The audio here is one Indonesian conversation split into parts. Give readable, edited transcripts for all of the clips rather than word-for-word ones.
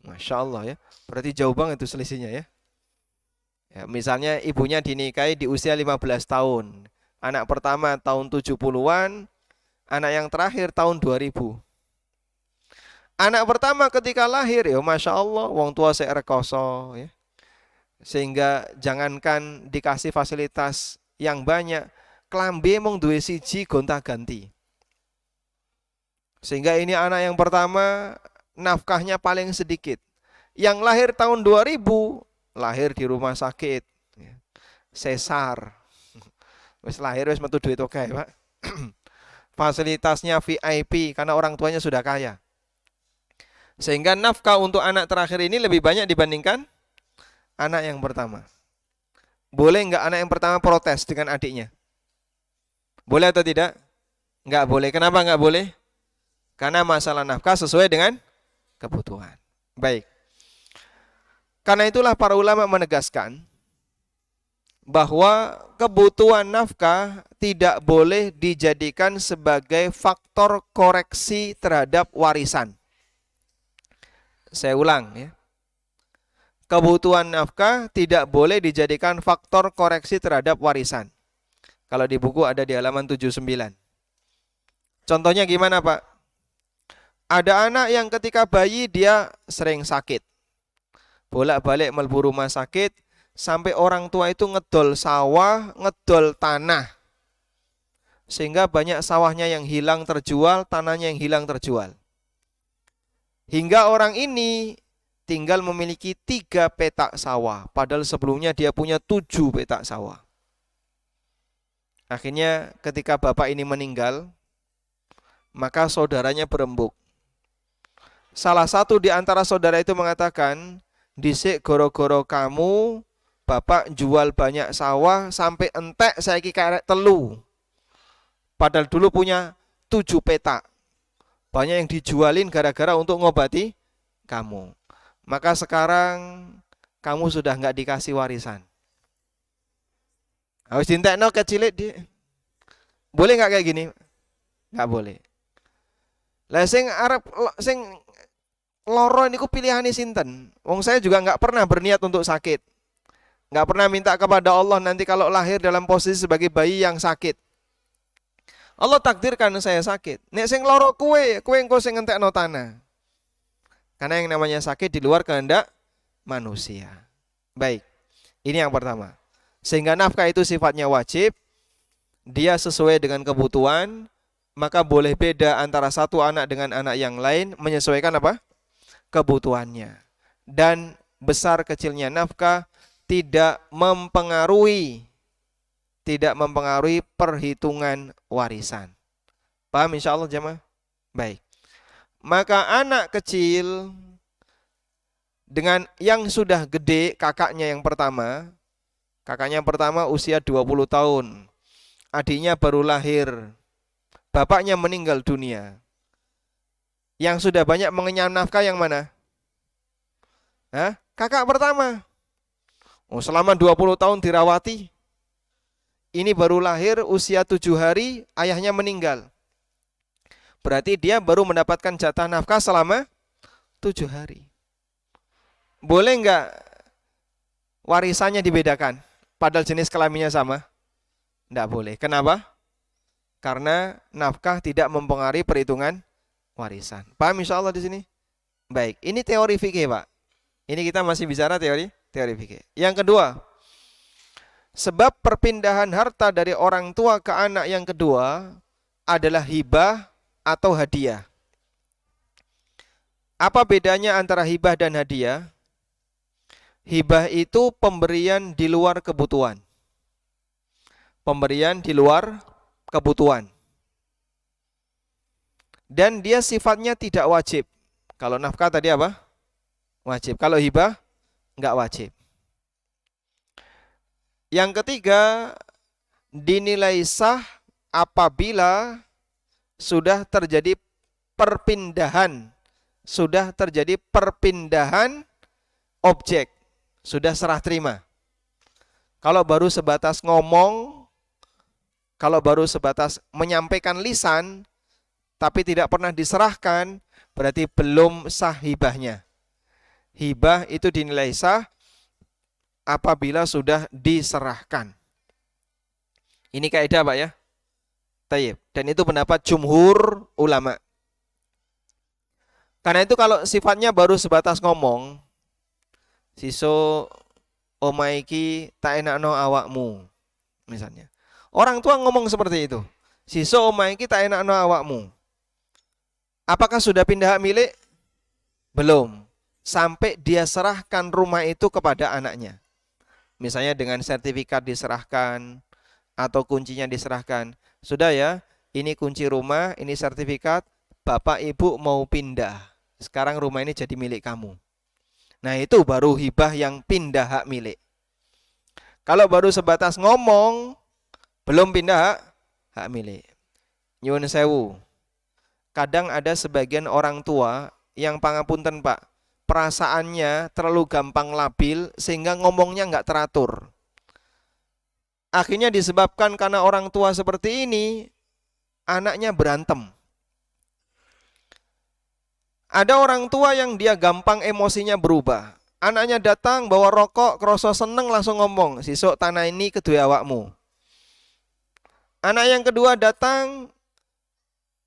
Masya Allah ya. Berarti jauh banget itu selisihnya ya. Ya, misalnya ibunya dinikahi di usia 15 tahun. Anak pertama tahun 70-an, anak yang terakhir tahun 2000. Anak pertama ketika lahir ya Masya Allah, wong tua saya rekoso ya. Sehingga jangankan dikasih fasilitas yang banyak, klambi mung duwe siji gonta-ganti. Sehingga ini anak yang pertama nafkahnya paling sedikit. Yang lahir tahun 2000 lahir di rumah sakit. Sesar. Wis lahir wis metu duit oke, Pak. Fasilitasnya VIP karena orang tuanya sudah kaya. Sehingga nafkah untuk anak terakhir ini lebih banyak dibandingkan anak yang pertama. Boleh enggak anak yang pertama protes dengan adiknya? Boleh atau tidak? Enggak boleh. Kenapa enggak boleh? Karena masalah nafkah sesuai dengan kebutuhan. Baik. Karena itulah para ulama menegaskan bahwa kebutuhan nafkah tidak boleh dijadikan sebagai faktor koreksi terhadap warisan. Saya ulang ya. Kebutuhan nafkah tidak boleh dijadikan faktor koreksi terhadap warisan. Kalau di buku ada di halaman 79. Contohnya gimana, Pak? Ada anak yang ketika bayi dia sering sakit. Bolak-balik mlebu rumah sakit sampai orang tua itu ngedol sawah, ngedol tanah. Sehingga banyak sawahnya yang hilang terjual, tanahnya yang hilang terjual. Hingga orang ini tinggal memiliki 3 petak sawah. Padahal sebelumnya dia punya 7 petak sawah. Akhirnya ketika bapak ini meninggal, maka saudaranya berembuk. Salah satu di antara saudara itu mengatakan, dhisik goro-goro kamu, bapak jual banyak sawah sampai entek saiki karek 3. Padahal dulu punya 7 petak. Banyak yang dijualin gara-gara untuk ngobati kamu. Maka sekarang kamu sudah enggak dikasih warisan. Harus dintekno kecilik di. Boleh enggak kayak gini? Enggak boleh. Lah sing arep sing loro niku pilihane sinten? Wong saya juga enggak pernah berniat untuk sakit. Enggak pernah minta kepada Allah nanti kalau lahir dalam posisi sebagai bayi yang sakit. Allah takdirkan saya sakit. Nek sing loro kowe engko sing ngentekno tanah. Karena yang namanya sakit di luar kehendak manusia. Baik. Ini yang pertama. Sehingga nafkah itu sifatnya wajib. Dia sesuai dengan kebutuhan, maka boleh beda antara satu anak dengan anak yang lain menyesuaikan apa? Kebutuhannya. Dan besar kecilnya nafkah tidak mempengaruhi perhitungan warisan. Paham insyaallah jemaah? Baik. Maka anak kecil dengan yang sudah gede, kakaknya yang pertama usia 20 tahun. Adiknya baru lahir. Bapaknya meninggal dunia. Yang sudah banyak mengenyam nafkah yang mana? Hah? Kakak pertama. Oh, selama 20 tahun dirawati. Ini baru lahir usia 7 hari, ayahnya meninggal. Berarti dia baru mendapatkan jatah nafkah selama 7 hari. Boleh enggak warisannya dibedakan? Padahal jenis kelaminnya sama? Enggak boleh. Kenapa? Karena nafkah tidak mempengaruhi perhitungan warisan. Paham insyaallah di sini? Baik, ini teori fikih, Pak. Ini kita masih bicara teori fikih. Yang kedua, sebab perpindahan harta dari orang tua ke anak yang kedua adalah hibah atau hadiah. Apa bedanya antara hibah dan hadiah? Hibah itu pemberian di luar kebutuhan. Pemberian di luar kebutuhan. Dan dia sifatnya tidak wajib. Kalau nafkah tadi apa? Wajib. Kalau hibah enggak wajib. Yang ketiga, dinilai sah apabila sudah terjadi perpindahan objek, sudah serah terima. Kalau baru sebatas ngomong, kalau baru sebatas menyampaikan lisan, tapi tidak pernah diserahkan, berarti belum sah hibahnya. Hibah itu dinilai sah apabila sudah diserahkan. Ini kaidah Pak ya. Tayyib. Dan itu pendapat jumhur ulama. Karena itu kalau sifatnya baru sebatas ngomong, siso omaiki tak enakno awakmu misalnya. Orang tua ngomong seperti itu. Siso omaiki tak enakno awakmu. Apakah sudah pindah hak milik? Belum. Sampai dia serahkan rumah itu kepada anaknya. Misalnya dengan sertifikat diserahkan atau kuncinya diserahkan. Sudah ya, ini kunci rumah, ini sertifikat, bapak ibu mau pindah. Sekarang rumah ini jadi milik kamu. Nah itu baru hibah yang pindah hak milik. Kalau baru sebatas ngomong, belum pindah hak milik. Nyuwun sewu. Kadang ada sebagian orang tua yang pangapunten Pak, perasaannya terlalu gampang labil sehingga ngomongnya nggak teratur. Akhirnya disebabkan karena orang tua seperti ini, anaknya berantem. Ada orang tua yang dia gampang emosinya berubah. Anaknya datang bawa rokok, kroso seneng langsung ngomong, sisuk tanah ini kedua awakmu. Anak yang kedua datang,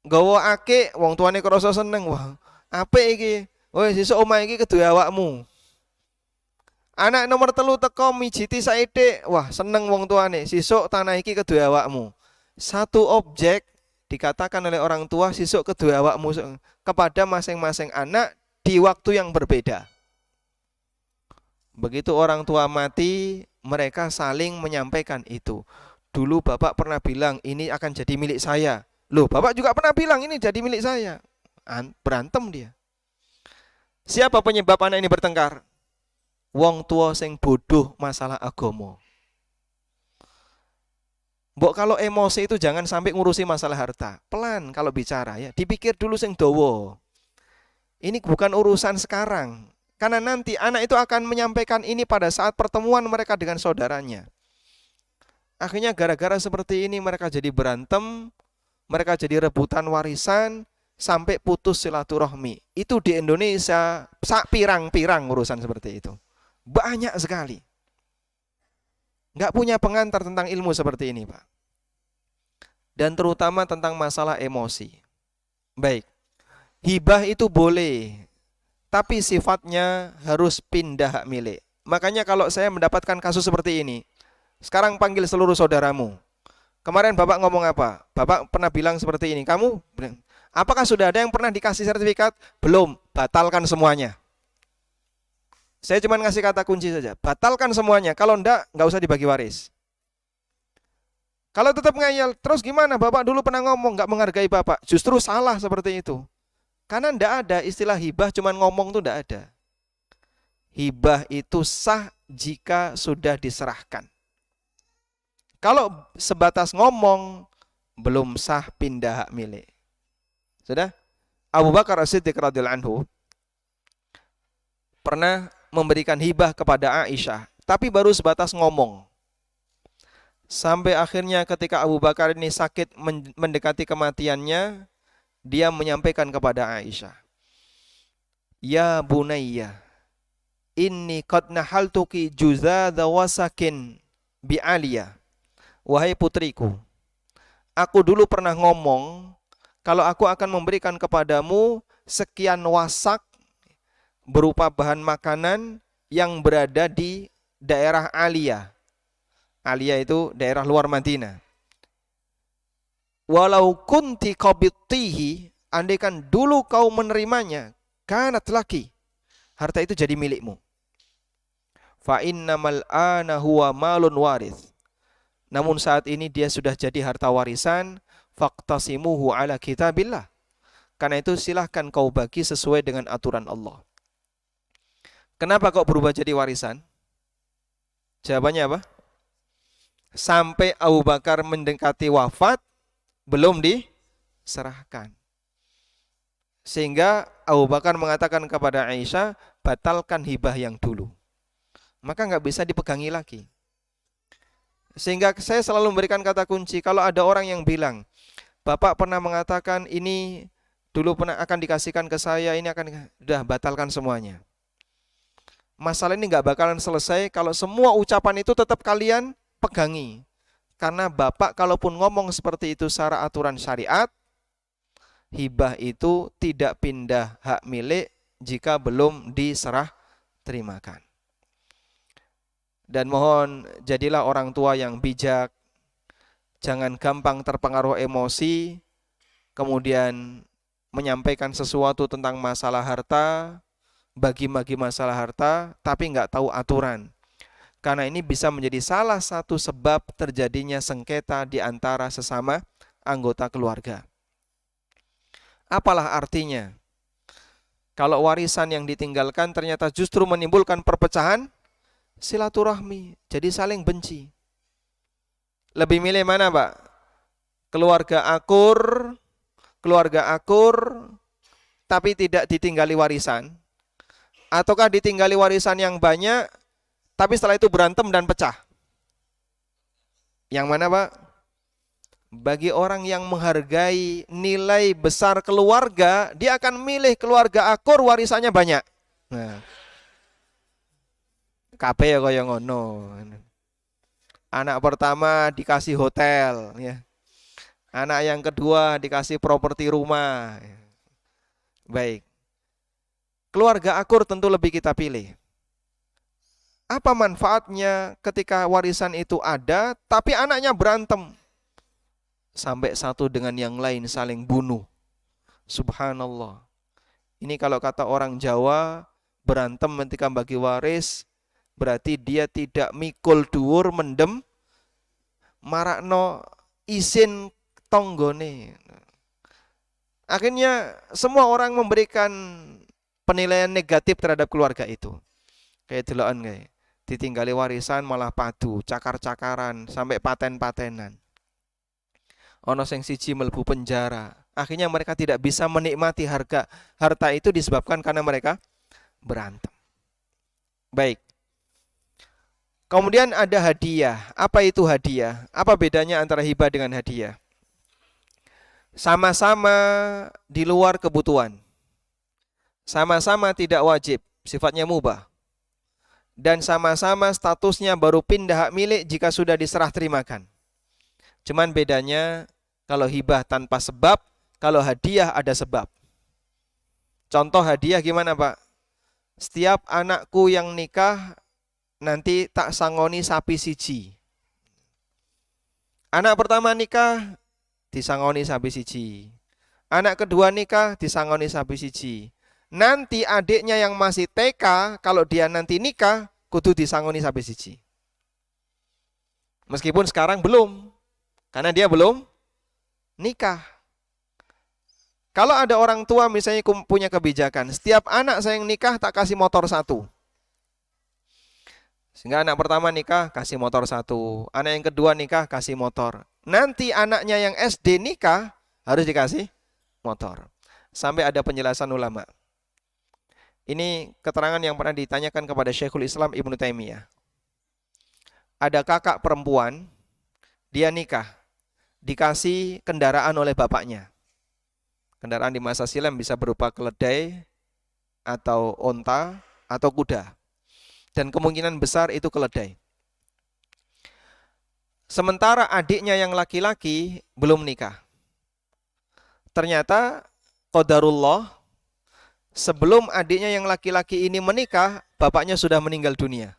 gawa ake, wong tuane kroso seneng, wah, apik iki? Woi, sisuk omah iki kedua awakmu. Anak nomor telu teko mijiti saithik, wah seneng wong tuane, sisuk tanah iki kedua awakmu. Satu objek dikatakan oleh orang tua sisuk kedua awakmu kepada masing-masing anak di waktu yang berbeda. Begitu orang tua mati, mereka saling menyampaikan itu. Dulu bapak pernah bilang ini akan jadi milik saya. Loh, bapak juga pernah bilang ini jadi milik saya. Berantem dia. Siapa penyebab anak ini bertengkar? Wong tua sing bodoh masalah agama. Mbok kalau emosi itu jangan sampai ngurusi masalah harta. Pelan kalau bicara ya, dipikir dulu sing dawa. Ini bukan urusan sekarang. Karena nanti anak itu akan menyampaikan ini pada saat pertemuan mereka dengan saudaranya. Akhirnya gara-gara seperti ini mereka jadi berantem, mereka jadi rebutan warisan, sampai putus silaturahmi. Itu di Indonesia sak pirang-pirang urusan seperti itu. Banyak sekali. Nggak punya pengantar tentang ilmu seperti ini Pak. Dan terutama tentang masalah emosi. Baik, hibah itu boleh, tapi sifatnya harus pindah hak milik. Makanya kalau saya mendapatkan kasus seperti ini, sekarang panggil seluruh saudaramu. Kemarin Bapak ngomong apa? Bapak pernah bilang seperti ini. Kamu, apakah sudah ada yang pernah dikasih sertifikat? Belum, batalkan semuanya. Saya cuma ngasih kata kunci saja, batalkan semuanya. Kalau enggak, nggak usah dibagi waris. Kalau tetap ngeyel, terus gimana? Bapak dulu pernah ngomong nggak menghargai Bapak. Justru salah seperti itu. Karena enggak ada istilah hibah, cuma ngomong tuh enggak ada. Hibah itu sah jika sudah diserahkan. Kalau sebatas ngomong, belum sah pindah hak milik. Sudah? Abu Bakar As-Siddiq radhiyallahu anhu pernah memberikan hibah kepada Aisyah, tapi baru sebatas ngomong. Sampai akhirnya ketika Abu Bakar ini sakit mendekati kematiannya, dia menyampaikan kepada Aisyah, "Ya bunayya, inni qad nahaltuki juzadha wasakin bi aliyah." Wahai putriku, aku dulu pernah ngomong kalau aku akan memberikan kepadamu sekian wasak berupa bahan makanan yang berada di daerah Aliyah. Aliyah itu daerah luar Madinah. Walau kunti qabittihi, andaikan dulu kau menerimanya, kanat laki, harta itu jadi milikmu. Fa innamal ana huwa malun warith. Namun saat ini dia sudah jadi harta warisan, faqtasimuhu ala kitabillah. Karena itu silahkan kau bagi sesuai dengan aturan Allah. Kenapa kok berubah jadi warisan? Jawabannya apa? Sampai Abu Bakar mendekati wafat, belum diserahkan. Sehingga Abu Bakar mengatakan kepada Aisyah, batalkan hibah yang dulu. Maka nggak bisa dipegangi lagi. Sehingga saya selalu memberikan kata kunci, kalau ada orang yang bilang, Bapak pernah mengatakan ini dulu pernah akan dikasihkan ke saya, ini akan, sudah batalkan semuanya. masalah ini nggak bakalan selesai kalau semua ucapan itu tetap kalian pegangi. Karena bapak kalaupun ngomong seperti itu secara aturan syariat, hibah itu tidak pindah hak milik jika belum diserah terimakan. Dan mohon jadilah orang tua yang bijak, jangan gampang terpengaruh emosi, kemudian menyampaikan sesuatu tentang masalah harta, bagi-bagi masalah harta, tapi nggak tahu aturan. Karena ini bisa menjadi salah satu sebab terjadinya sengketa di antara sesama anggota keluarga. Apalah artinya? Kalau warisan yang ditinggalkan ternyata justru menimbulkan perpecahan silaturahmi, jadi saling benci. Lebih milih mana, Pak? Keluarga akur, tapi tidak ditinggali warisan? Ataukah ditinggali warisan yang banyak, tapi setelah itu berantem dan pecah? Yang mana, Pak? Bagi orang yang menghargai nilai besar keluarga, dia akan milih keluarga akur, warisannya banyak. Nah, kabeh ya kaya ngono. Anak pertama dikasih hotel, ya. Anak yang kedua dikasih properti rumah. Baik. Keluarga akur tentu lebih kita pilih. Apa manfaatnya ketika warisan itu ada, tapi anaknya berantem? Sampai satu dengan yang lain saling bunuh. Subhanallah. Ini kalau kata orang Jawa, berantem ketika bagi waris, berarti dia tidak mikul dhuwur mendem marakno isin tonggone. Akhirnya semua orang memberikan penilaian negatif terhadap keluarga itu. Kayak deloken kayak ditinggali warisan malah padu, cakar-cakaran, sampai paten-patenan. Ono sing siji mlebu penjara. Akhirnya mereka tidak bisa menikmati harta itu disebabkan karena mereka berantem. Baik. Kemudian ada hadiah. Apa itu hadiah? Apa bedanya antara hibah dengan hadiah? Sama-sama di luar kebutuhan. Sama-sama tidak wajib, sifatnya mubah. Dan sama-sama statusnya baru pindah hak milik jika sudah diserah terimakan. Cuman bedanya kalau hibah tanpa sebab, kalau hadiah ada sebab. Contoh hadiah gimana, Pak? Setiap anakku yang nikah nanti tak sangoni sapi siji. Anak pertama nikah disangoni sapi siji. Anak kedua nikah disangoni sapi siji. Nanti adiknya yang masih TK, kalau dia nanti nikah, kudu disangoni sapi siji. Meskipun sekarang belum, karena dia belum nikah. Kalau ada orang tua misalnya punya kebijakan, setiap anak saya yang nikah tak kasih motor satu. Sehingga anak pertama nikah kasih motor satu, anak yang kedua nikah kasih motor. Nanti anaknya yang SD nikah harus dikasih motor. Sampai ada penjelasan ulama. Ini keterangan yang pernah ditanyakan kepada Syekhul Islam Ibnu Taimiyah. Ada kakak perempuan, dia nikah, dikasih kendaraan oleh bapaknya. Kendaraan di masa silam bisa berupa keledai, atau onta, atau kuda. Dan kemungkinan besar itu keledai. Sementara adiknya yang laki-laki belum nikah. Ternyata qadarullah, sebelum adiknya yang laki-laki ini menikah, bapaknya sudah meninggal dunia.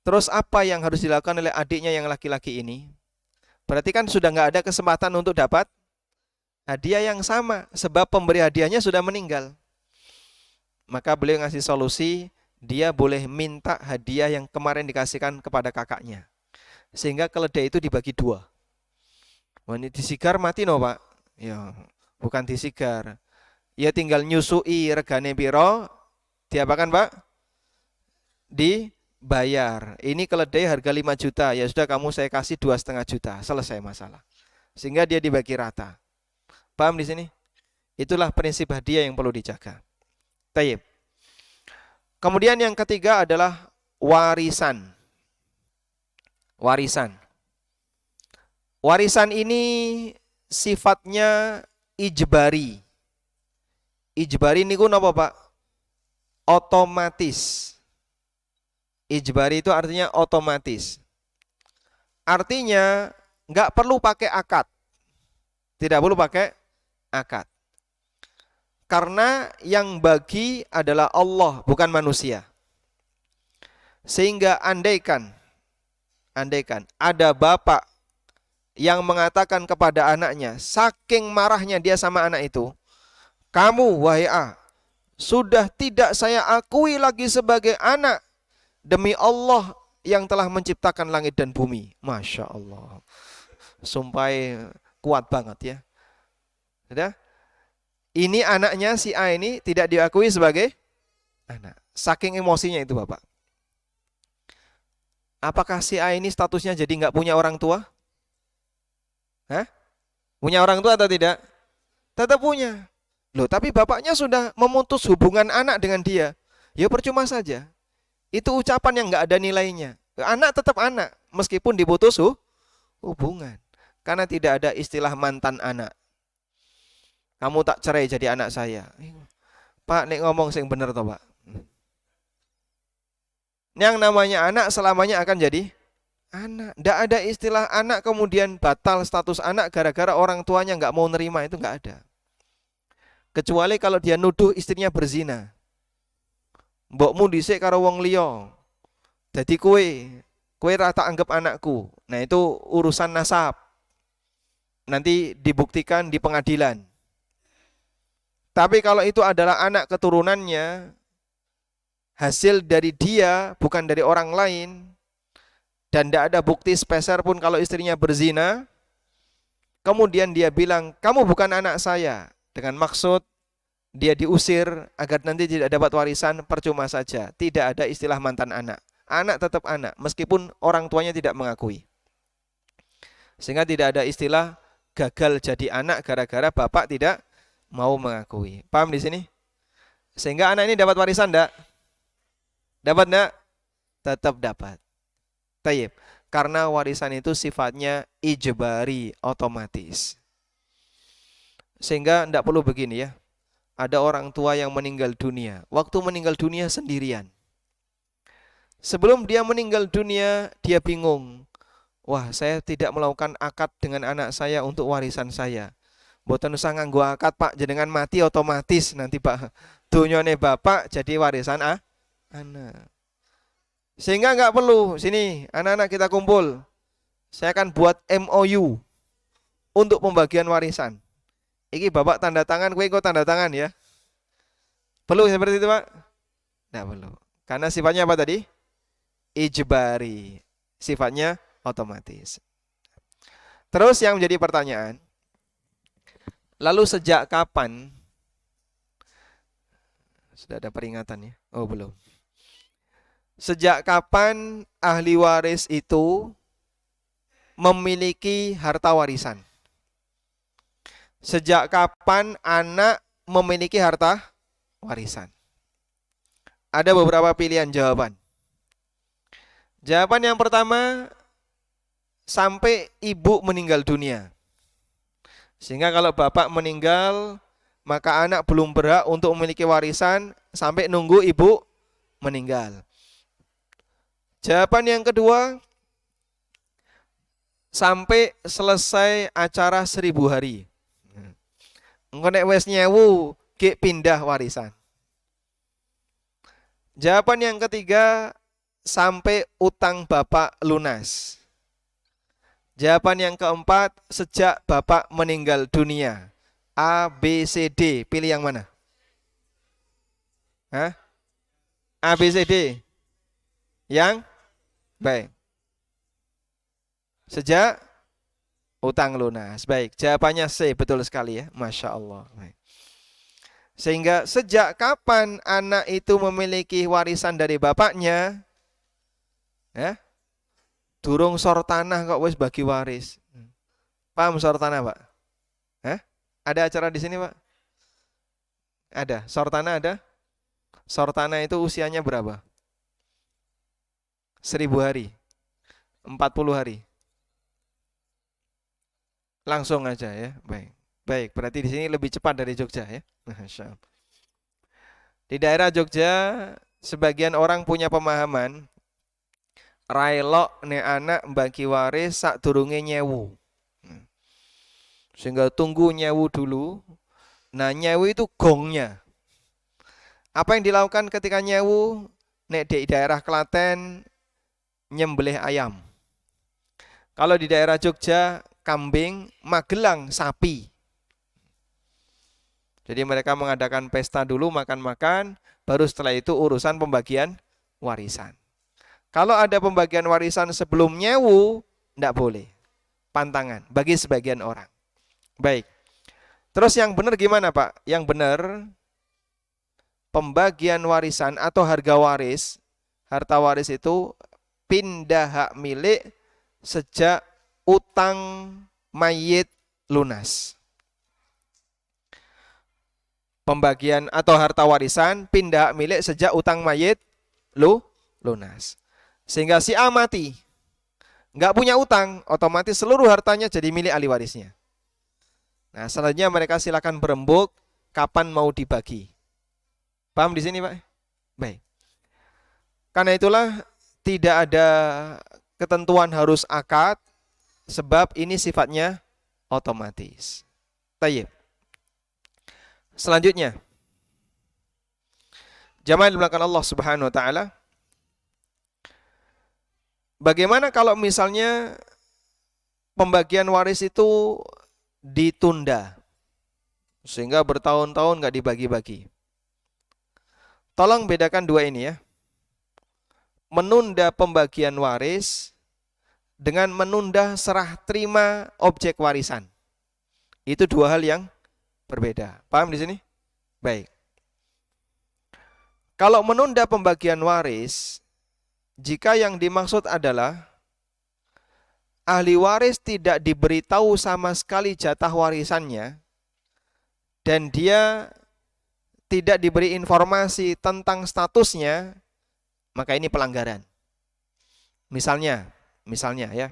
Terus apa yang harus dilakukan oleh adiknya yang laki-laki ini? Berarti kan sudah nggak ada kesempatan untuk dapat hadiah yang sama, sebab pemberi hadiahnya sudah meninggal. Maka beliau ngasih solusi, dia boleh minta hadiah yang kemarin dikasihkan kepada kakaknya. Sehingga keledai itu dibagi dua. Wah, ini disigar mati no, Pak? Ya, bukan disigar. Ya tinggal nyusui regane piro, diapakan, Pak? Dibayar. Ini keledai harga 5 juta, ya sudah kamu saya kasih 2,5 juta, selesai masalah. Sehingga dia dibagi rata. Paham di sini? Itulah prinsip hadiah yang perlu dijaga. Tayyib. Kemudian yang ketiga adalah warisan. Warisan. Warisan ini sifatnya ijbari. Ijbari niku napa, Pak? otomatis. Ijbari itu artinya otomatis. Artinya nggak perlu pakai akad. Tidak perlu pakai akad. Karena yang bagi adalah Allah, bukan manusia. Sehingga andaikan ada bapak yang mengatakan kepada anaknya, saking marahnya dia sama anak itu, kamu wahai A, sudah tidak saya akui lagi sebagai anak demi Allah yang telah menciptakan langit dan bumi. Masya Allah. Sumpah kuat banget ya. Sudah? Ini anaknya si A ini tidak diakui sebagai anak. Saking emosinya itu bapak. Apakah si A ini statusnya jadi nggak punya orang tua? Hah? Punya orang tua atau tidak? Tetap punya. Loh, tapi bapaknya sudah memutus hubungan anak dengan dia. Ya percuma saja. Itu ucapan yang nggak ada nilainya. Anak tetap anak, meskipun diputus hubungan. Karena tidak ada istilah mantan anak. Kamu tak cerai jadi anak saya. Pak, nek ngomong sing bener toh, Pak. Yang namanya anak selamanya akan jadi anak. Tidak ada istilah anak kemudian batal status anak gara-gara orang tuanya nggak mau nerima, itu nggak ada. Kecuali kalau dia nuduh istrinya berzina. Mbokmu dhisik karo wong liya. Dadi kowe ra tak anggap anakku. Nah, itu urusan nasab. Nanti dibuktikan di pengadilan. Tapi kalau itu adalah anak keturunannya, hasil dari dia, bukan dari orang lain, dan tidak ada bukti sepeser pun kalau istrinya berzina, kemudian dia bilang, kamu bukan anak saya, dengan maksud dia diusir agar nanti tidak dapat warisan, percuma saja. Tidak ada istilah mantan anak. Anak tetap anak, meskipun orang tuanya tidak mengakui. Sehingga tidak ada istilah gagal jadi anak gara-gara bapak tidak mau mengakui. Paham di sini? Sehingga anak ini dapat warisan enggak? Dapat enggak? Tetap dapat. Tayyib. Karena warisan itu sifatnya ijbari, otomatis. Sehingga enggak perlu begini ya. Ada orang tua yang meninggal dunia. Waktu meninggal dunia sendirian. Sebelum dia meninggal dunia, dia bingung. Wah, saya tidak melakukan akad dengan anak saya untuk warisan saya. Mboten usah nganggo akad, Pak, jenengan mati otomatis nanti Pak. Dunyane bapak jadi warisan anak. Sehingga enggak perlu, sini anak-anak kita kumpul. Saya akan buat MOU untuk pembagian warisan. Iki bapak tanda tangan, kowe kok tanda tangan ya. Perlu seperti itu, Pak? Enggak perlu. Karena sifatnya apa tadi? Ijbari. Sifatnya otomatis. Terus yang menjadi pertanyaan, lalu sejak kapan? Sudah ada peringatan ya? Oh, belum. Sejak kapan ahli waris itu memiliki harta warisan? Sejak kapan anak memiliki harta warisan? Ada beberapa pilihan jawaban. Jawaban yang pertama, sampai ibu meninggal dunia. Sehingga kalau bapak meninggal, maka anak belum berhak untuk memiliki warisan sampai nunggu ibu meninggal. Jawaban yang kedua, sampai selesai acara 1000 hari. Engko nek wis nyewu, ki pindah warisan. Jawaban yang ketiga, sampai utang bapak lunas. Jawaban yang keempat, sejak bapak meninggal dunia. A, B, C, D. Pilih yang mana? Hah? A, B, C, D. Yang baik. Sejak utang lunas. Baik, jawabannya C, betul sekali ya. Masya Allah. Baik. Sehingga sejak kapan anak itu memiliki warisan dari bapaknya? Ya? Durung sor tanah kok wis bagi waris. Paham sor tanah, Pak? Hah? Ada acara di sini, Pak? Ada. Sor tanah ada? Sor tanah itu usianya berapa? 1000 hari. 40 hari. Langsung aja ya. Baik. Baik, berarti di sini lebih cepat dari Jogja ya. Masya Allah. Di daerah Jogja, sebagian orang punya pemahaman railok nek anak bagi waris sak durunge nyewu. Sehingga tunggu nyewu dulu. Nah, nyewu itu gongnya. Apa yang dilakukan ketika nyewu? Nek di daerah Klaten nyembelih ayam. Kalau di daerah Jogja kambing, Magelang sapi. Jadi mereka mengadakan pesta dulu, makan-makan, baru setelah itu urusan pembagian warisan. Kalau ada pembagian warisan sebelum nyewu, tidak boleh. Pantangan bagi sebagian orang. Baik. Terus yang benar gimana Pak? Yang benar, pembagian warisan atau harga waris, harta waris itu pindah hak milik sejak utang mayit lunas. Pembagian atau harta warisan pindah hak milik sejak utang mayit lunas. Sehingga si A mati, nggak punya utang, otomatis seluruh hartanya jadi milik ahli warisnya. Nah, selanjutnya mereka silakan berembuk kapan mau dibagi. Paham di sini, Pak? Baik. Karena itulah tidak ada ketentuan harus akad, sebab ini sifatnya otomatis. Tayyib. Selanjutnya, jamaah yang dimuliakan Allah Subhanahu wa taala, bagaimana kalau misalnya pembagian waris itu ditunda sehingga bertahun-tahun nggak dibagi-bagi? Tolong bedakan dua ini ya. Menunda pembagian waris dengan menunda serah terima objek warisan. Itu dua hal yang berbeda. Paham di sini? Baik. Kalau menunda pembagian waris, jika yang dimaksud adalah ahli waris tidak diberitahu sama sekali jatah warisannya dan dia tidak diberi informasi tentang statusnya, maka ini pelanggaran. Misalnya ya,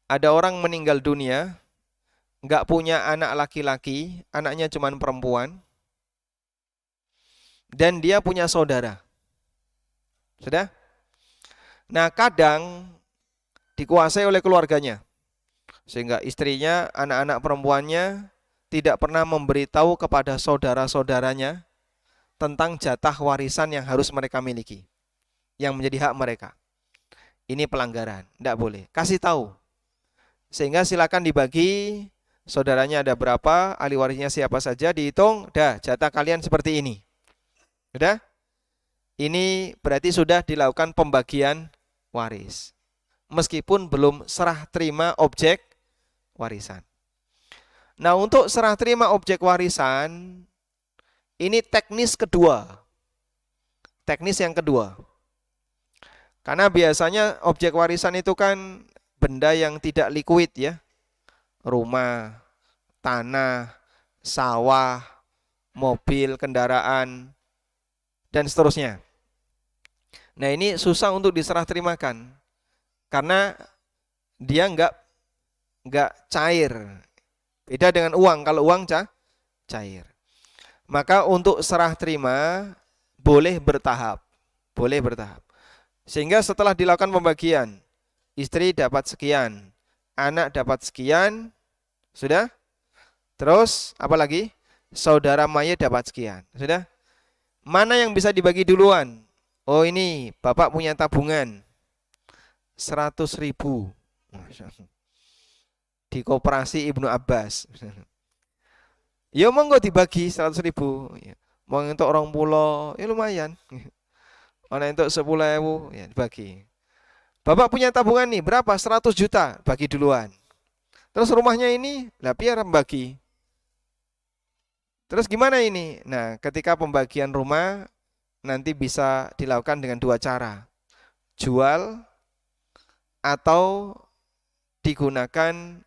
ada orang meninggal dunia, nggak punya anak laki-laki, anaknya cuma perempuan, dan dia punya saudara. Sudah? Nah, kadang dikuasai oleh keluarganya, sehingga istrinya, anak-anak perempuannya tidak pernah memberitahu kepada saudara-saudaranya tentang jatah warisan yang harus mereka miliki, yang menjadi hak mereka. Ini pelanggaran, tidak boleh. Kasih tahu. Sehingga silakan dibagi, saudaranya ada berapa, ahli warisnya siapa saja, dihitung, dah jatah kalian seperti ini. Sudah? Ini berarti sudah dilakukan pembagian waris. Meskipun belum serah terima objek warisan. Nah, untuk serah terima objek warisan, ini teknis kedua. Teknis yang kedua. Karena biasanya objek warisan itu kan benda yang tidak liquid ya. Rumah, tanah, sawah, mobil, kendaraan, dan seterusnya. Nah, ini susah untuk diserah terimakan. Karena dia enggak cair. Beda dengan uang, kalau uang cair. Maka untuk serah terima boleh bertahap. Boleh bertahap. Sehingga setelah dilakukan pembagian, istri dapat sekian, anak dapat sekian, sudah? Terus apa lagi? Saudara mayit dapat sekian, sudah? Mana yang bisa dibagi duluan? Oh, ini bapak punya tabungan 100.000 di koperasi Ibnu Abbas. Ya monggo dibagi 100.000. Mau untuk orang pulau, ya lumayan. Mana untuk 10.000, ya dibagi. Bapak punya tabungan nih, berapa? 100 juta, bagi duluan. Terus rumahnya ini, lah biar membagi. Terus gimana ini? Nah, ketika pembagian rumah, nanti bisa dilakukan dengan dua cara. Jual atau digunakan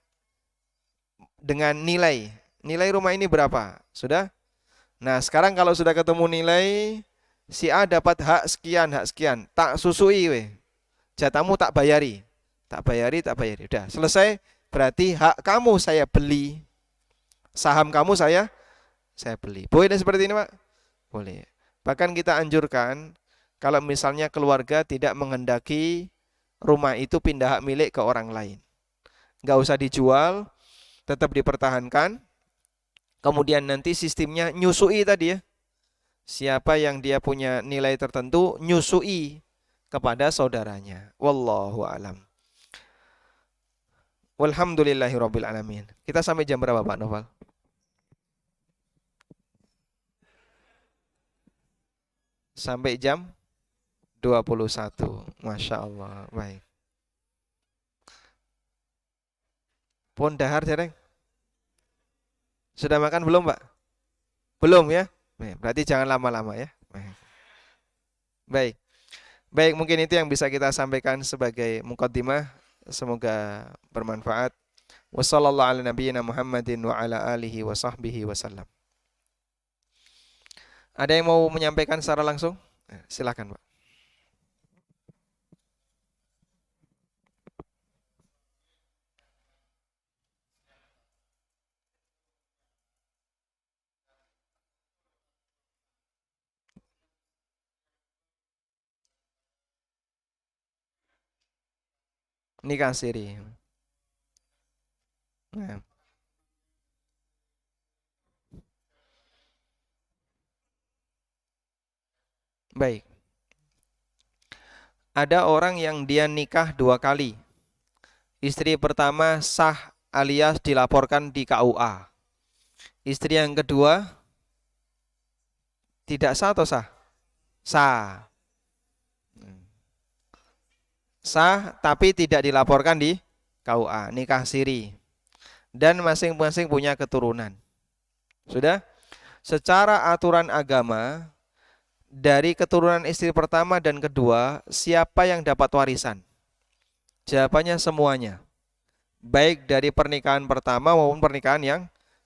dengan nilai. Nilai rumah ini berapa? Sudah? Nah, sekarang kalau sudah ketemu nilai, si A dapat hak sekian. Tak susui weh. Jatahmu tak bayari. Tak bayari. Udah, selesai. Berarti hak kamu saya beli. Saham kamu saya beli. Boleh seperti ini, Pak? Boleh. Bahkan kita anjurkan kalau misalnya keluarga tidak menghendaki rumah itu pindah hak milik ke orang lain. Nggak usah dijual, tetap dipertahankan. Kemudian nanti sistemnya nyusui tadi ya. Siapa yang dia punya nilai tertentu, nyusui kepada saudaranya. Wallahu alam. Walhamdulillahirabbil alamin. Kita sampai jam berapa Pak Noval? Sampai jam 21. Masya Allah. Baik. Pun dahar jareng. Sudah makan belum Pak? Belum ya? Berarti jangan lama-lama ya. Baik. Baik, mungkin itu yang bisa kita sampaikan sebagai muqaddimah. Semoga bermanfaat. Wassallallahu ala nabiyyina Muhammadin wa ala alihi wa sahbihi wasallam. Ada yang mau menyampaikan secara langsung? Silakan, Pak. Nikah siri. Nah, baik. Ada orang yang dia nikah 2 kali. Istri pertama sah alias dilaporkan di KUA. Istri yang kedua tidak sah atau sah? Sah. Sah tapi tidak dilaporkan di KUA, nikah siri. Dan masing-masing punya keturunan. Sudah? Secara aturan agama, dari keturunan istri pertama dan kedua, siapa yang dapat warisan? Jawabannya semuanya. Baik dari pernikahan pertama maupun pernikahan yang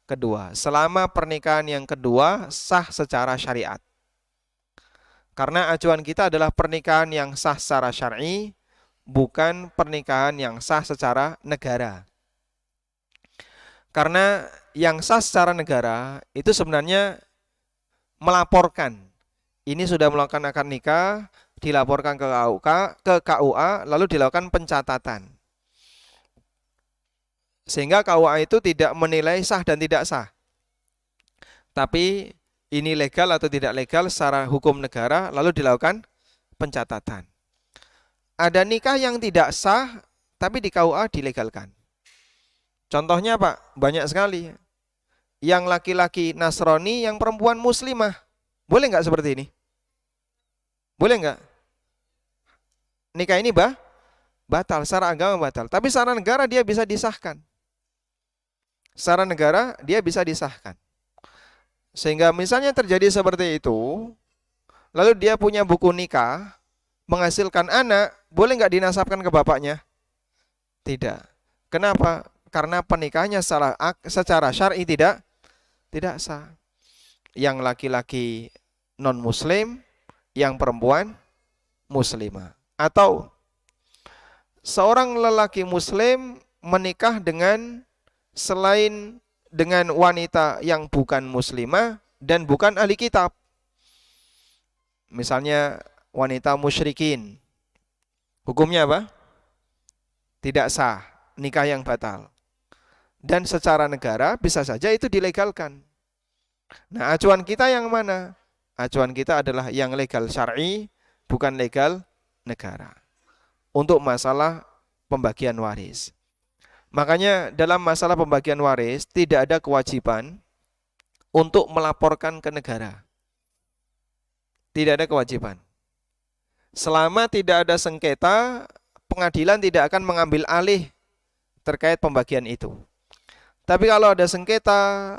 kedua. Selama pernikahan yang kedua sah secara syariat. Karena acuan kita adalah pernikahan yang sah secara syar'i, bukan pernikahan yang sah secara negara. Karena yang sah secara negara itu sebenarnya melaporkan. Ini sudah melakukan akad nikah, dilaporkan ke KUA, lalu dilakukan pencatatan. Sehingga KUA itu tidak menilai sah dan tidak sah. Tapi ini legal atau tidak legal secara hukum negara, lalu dilakukan pencatatan. Ada nikah yang tidak sah, tapi di KUA dilegalkan. Contohnya Pak, banyak sekali. Yang laki-laki Nasrani, yang perempuan Muslimah. Boleh nggak seperti ini? Boleh nggak? Nikah ini batal, secara agama batal. Tapi secara negara dia bisa disahkan. Secara negara dia bisa disahkan. Sehingga misalnya terjadi seperti itu, lalu dia punya buku nikah, menghasilkan anak, boleh nggak dinasabkan ke bapaknya? Tidak. Kenapa? Karena pernikahannya secara syar'i tidak sah. Yang laki-laki non-muslim, yang perempuan muslimah. Atau seorang lelaki muslim menikah selain dengan wanita yang bukan muslimah dan bukan ahli kitab. Misalnya wanita musyrikin. Hukumnya apa? Tidak sah, nikah yang batal. Dan secara negara bisa saja itu dilegalkan. Nah, acuan kita yang mana? Acuan kita adalah yang legal syar'i, bukan legal negara. Untuk masalah pembagian waris. Makanya dalam masalah pembagian waris tidak ada kewajiban untuk melaporkan ke negara. Tidak ada kewajiban. Selama tidak ada sengketa, pengadilan tidak akan mengambil alih terkait pembagian itu. Tapi kalau ada sengketa,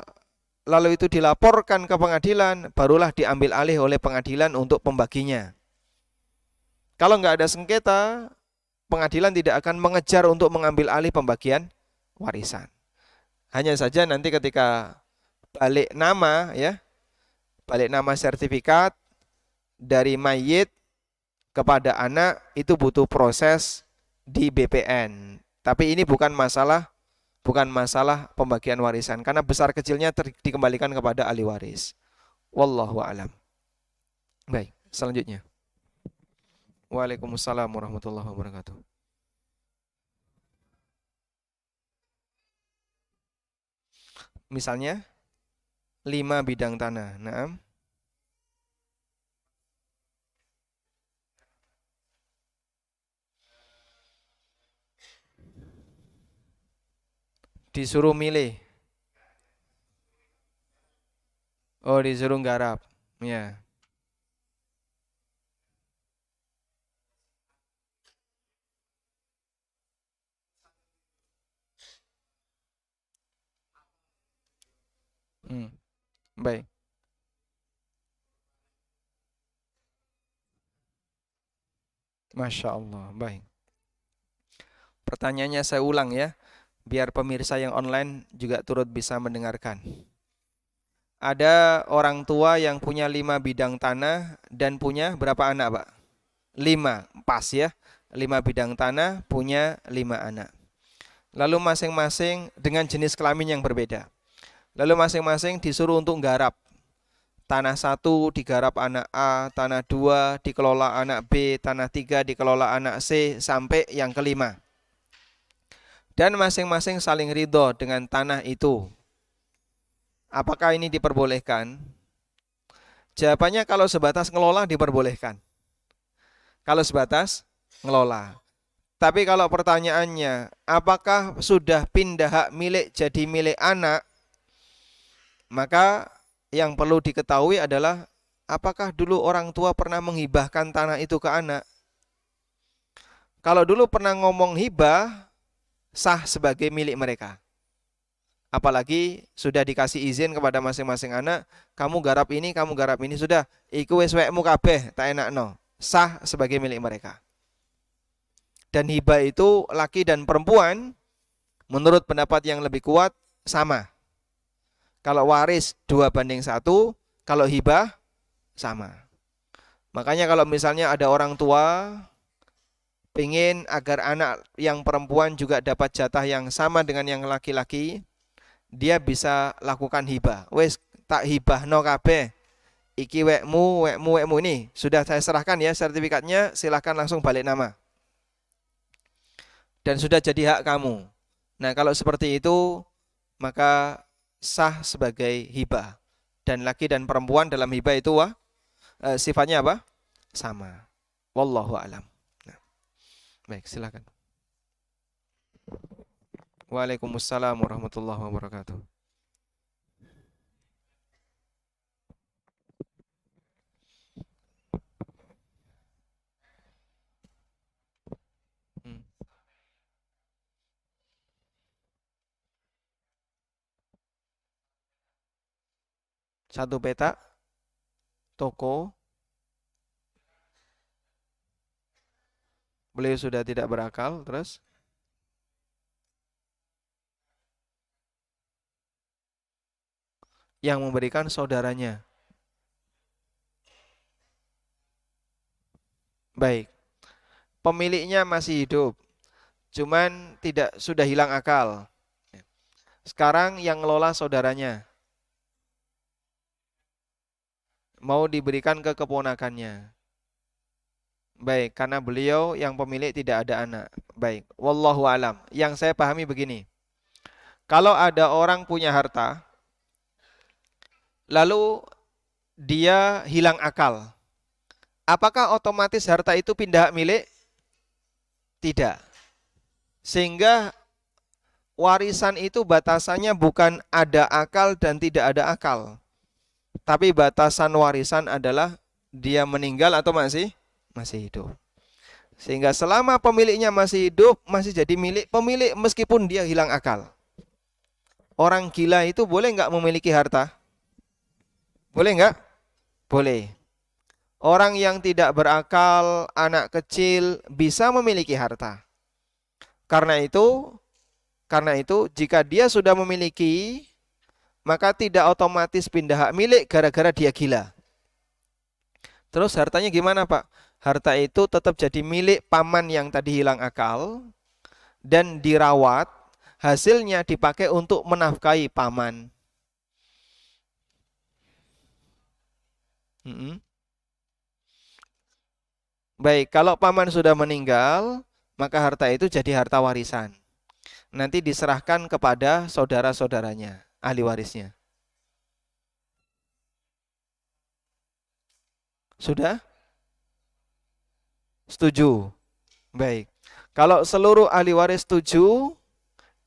lalu itu dilaporkan ke pengadilan, barulah diambil alih oleh pengadilan untuk pembaginya. Kalau nggak ada sengketa, pengadilan tidak akan mengejar untuk mengambil alih pembagian warisan. Hanya saja nanti ketika balik nama sertifikat dari mayit kepada anak itu butuh proses di BPN. Tapi ini bukan masalah pembagian warisan karena besar kecilnya dikembalikan kepada ahli waris. Wallahu a'lam. Baik, selanjutnya. Waalaikumsalam warahmatullahi wabarakatuh. Misalnya 5 bidang tanah. Naam. Disuruh milih. Oh, disuruh garap. Ya. Hmm. Baik. Masya Allah. Baik. Pertanyaannya saya ulang ya, biar pemirsa yang online juga turut bisa mendengarkan. Ada orang tua yang punya 5 bidang tanah dan punya berapa anak, Pak? 5, pas ya. 5 bidang tanah, punya 5 anak. Lalu masing-masing dengan jenis kelamin yang berbeda. Lalu masing-masing disuruh untuk garap. Tanah 1 digarap anak A, tanah 2 dikelola anak B, tanah 3 dikelola anak C, sampai yang kelima. Dan masing-masing saling ridho dengan tanah itu. Apakah ini diperbolehkan? Jawabannya kalau sebatas ngelola diperbolehkan. Kalau sebatas ngelola. Tapi kalau pertanyaannya, apakah sudah pindah hak milik jadi milik anak? Maka yang perlu diketahui adalah apakah dulu orang tua pernah menghibahkan tanah itu ke anak? Kalau dulu pernah ngomong hibah, sah sebagai milik mereka. Apalagi sudah dikasih izin kepada masing-masing anak, kamu garap ini sudah, iku wis wekmu kabeh, tak enakno. Sah sebagai milik mereka. Dan hibah itu laki dan perempuan menurut pendapat yang lebih kuat sama. Kalau waris 2:1, kalau hibah sama. Makanya kalau misalnya ada orang tua pengen agar anak yang perempuan juga dapat jatah yang sama dengan yang laki-laki, dia bisa lakukan hibah. Wes tak hibah no kabeh. Iki wekmu ini sudah saya serahkan ya sertifikatnya, silahkan langsung balik nama. Dan sudah jadi hak kamu. Nah, kalau seperti itu maka sah sebagai hibah. Dan laki dan perempuan dalam hibah itu sifatnya apa? Sama. Wallahu a'lam. Nah, baik, silakan. Waalaikumsalam warahmatullahi wabarakatuh. Hmm. Satu peta toko, beliau sudah tidak berakal, terus yang memberikan saudaranya. Baik, pemiliknya masih hidup, cuman tidak sudah hilang akal. Sekarang yang ngelola saudaranya, mau diberikan ke keponakannya. Baik, karena beliau yang pemilik tidak ada anak. Baik, wallahu alam. Yang saya pahami begini. Kalau ada orang punya harta, lalu dia hilang akal. Apakah otomatis harta itu pindah hak milik? Tidak. Sehingga warisan itu batasannya bukan ada akal dan tidak ada akal. Tapi batasan warisan adalah dia meninggal atau masih hidup. Sehingga selama pemiliknya masih hidup, masih jadi milik pemilik meskipun dia hilang akal. Orang gila itu boleh nggak memiliki harta? Boleh nggak? Boleh. Orang yang tidak berakal, anak kecil bisa memiliki harta. Karena itu, jika dia sudah memiliki, maka tidak otomatis pindah hak milik gara-gara dia gila. Terus hartanya gimana, Pak? Harta itu tetap jadi milik paman yang tadi hilang akal dan dirawat, hasilnya dipakai untuk menafkahi paman. Mm-mm. Baik, kalau paman sudah meninggal, maka harta itu jadi harta warisan. Nanti diserahkan kepada saudara-saudaranya, ahli warisnya. Sudah? Setuju? Baik. Kalau seluruh ahli waris setuju,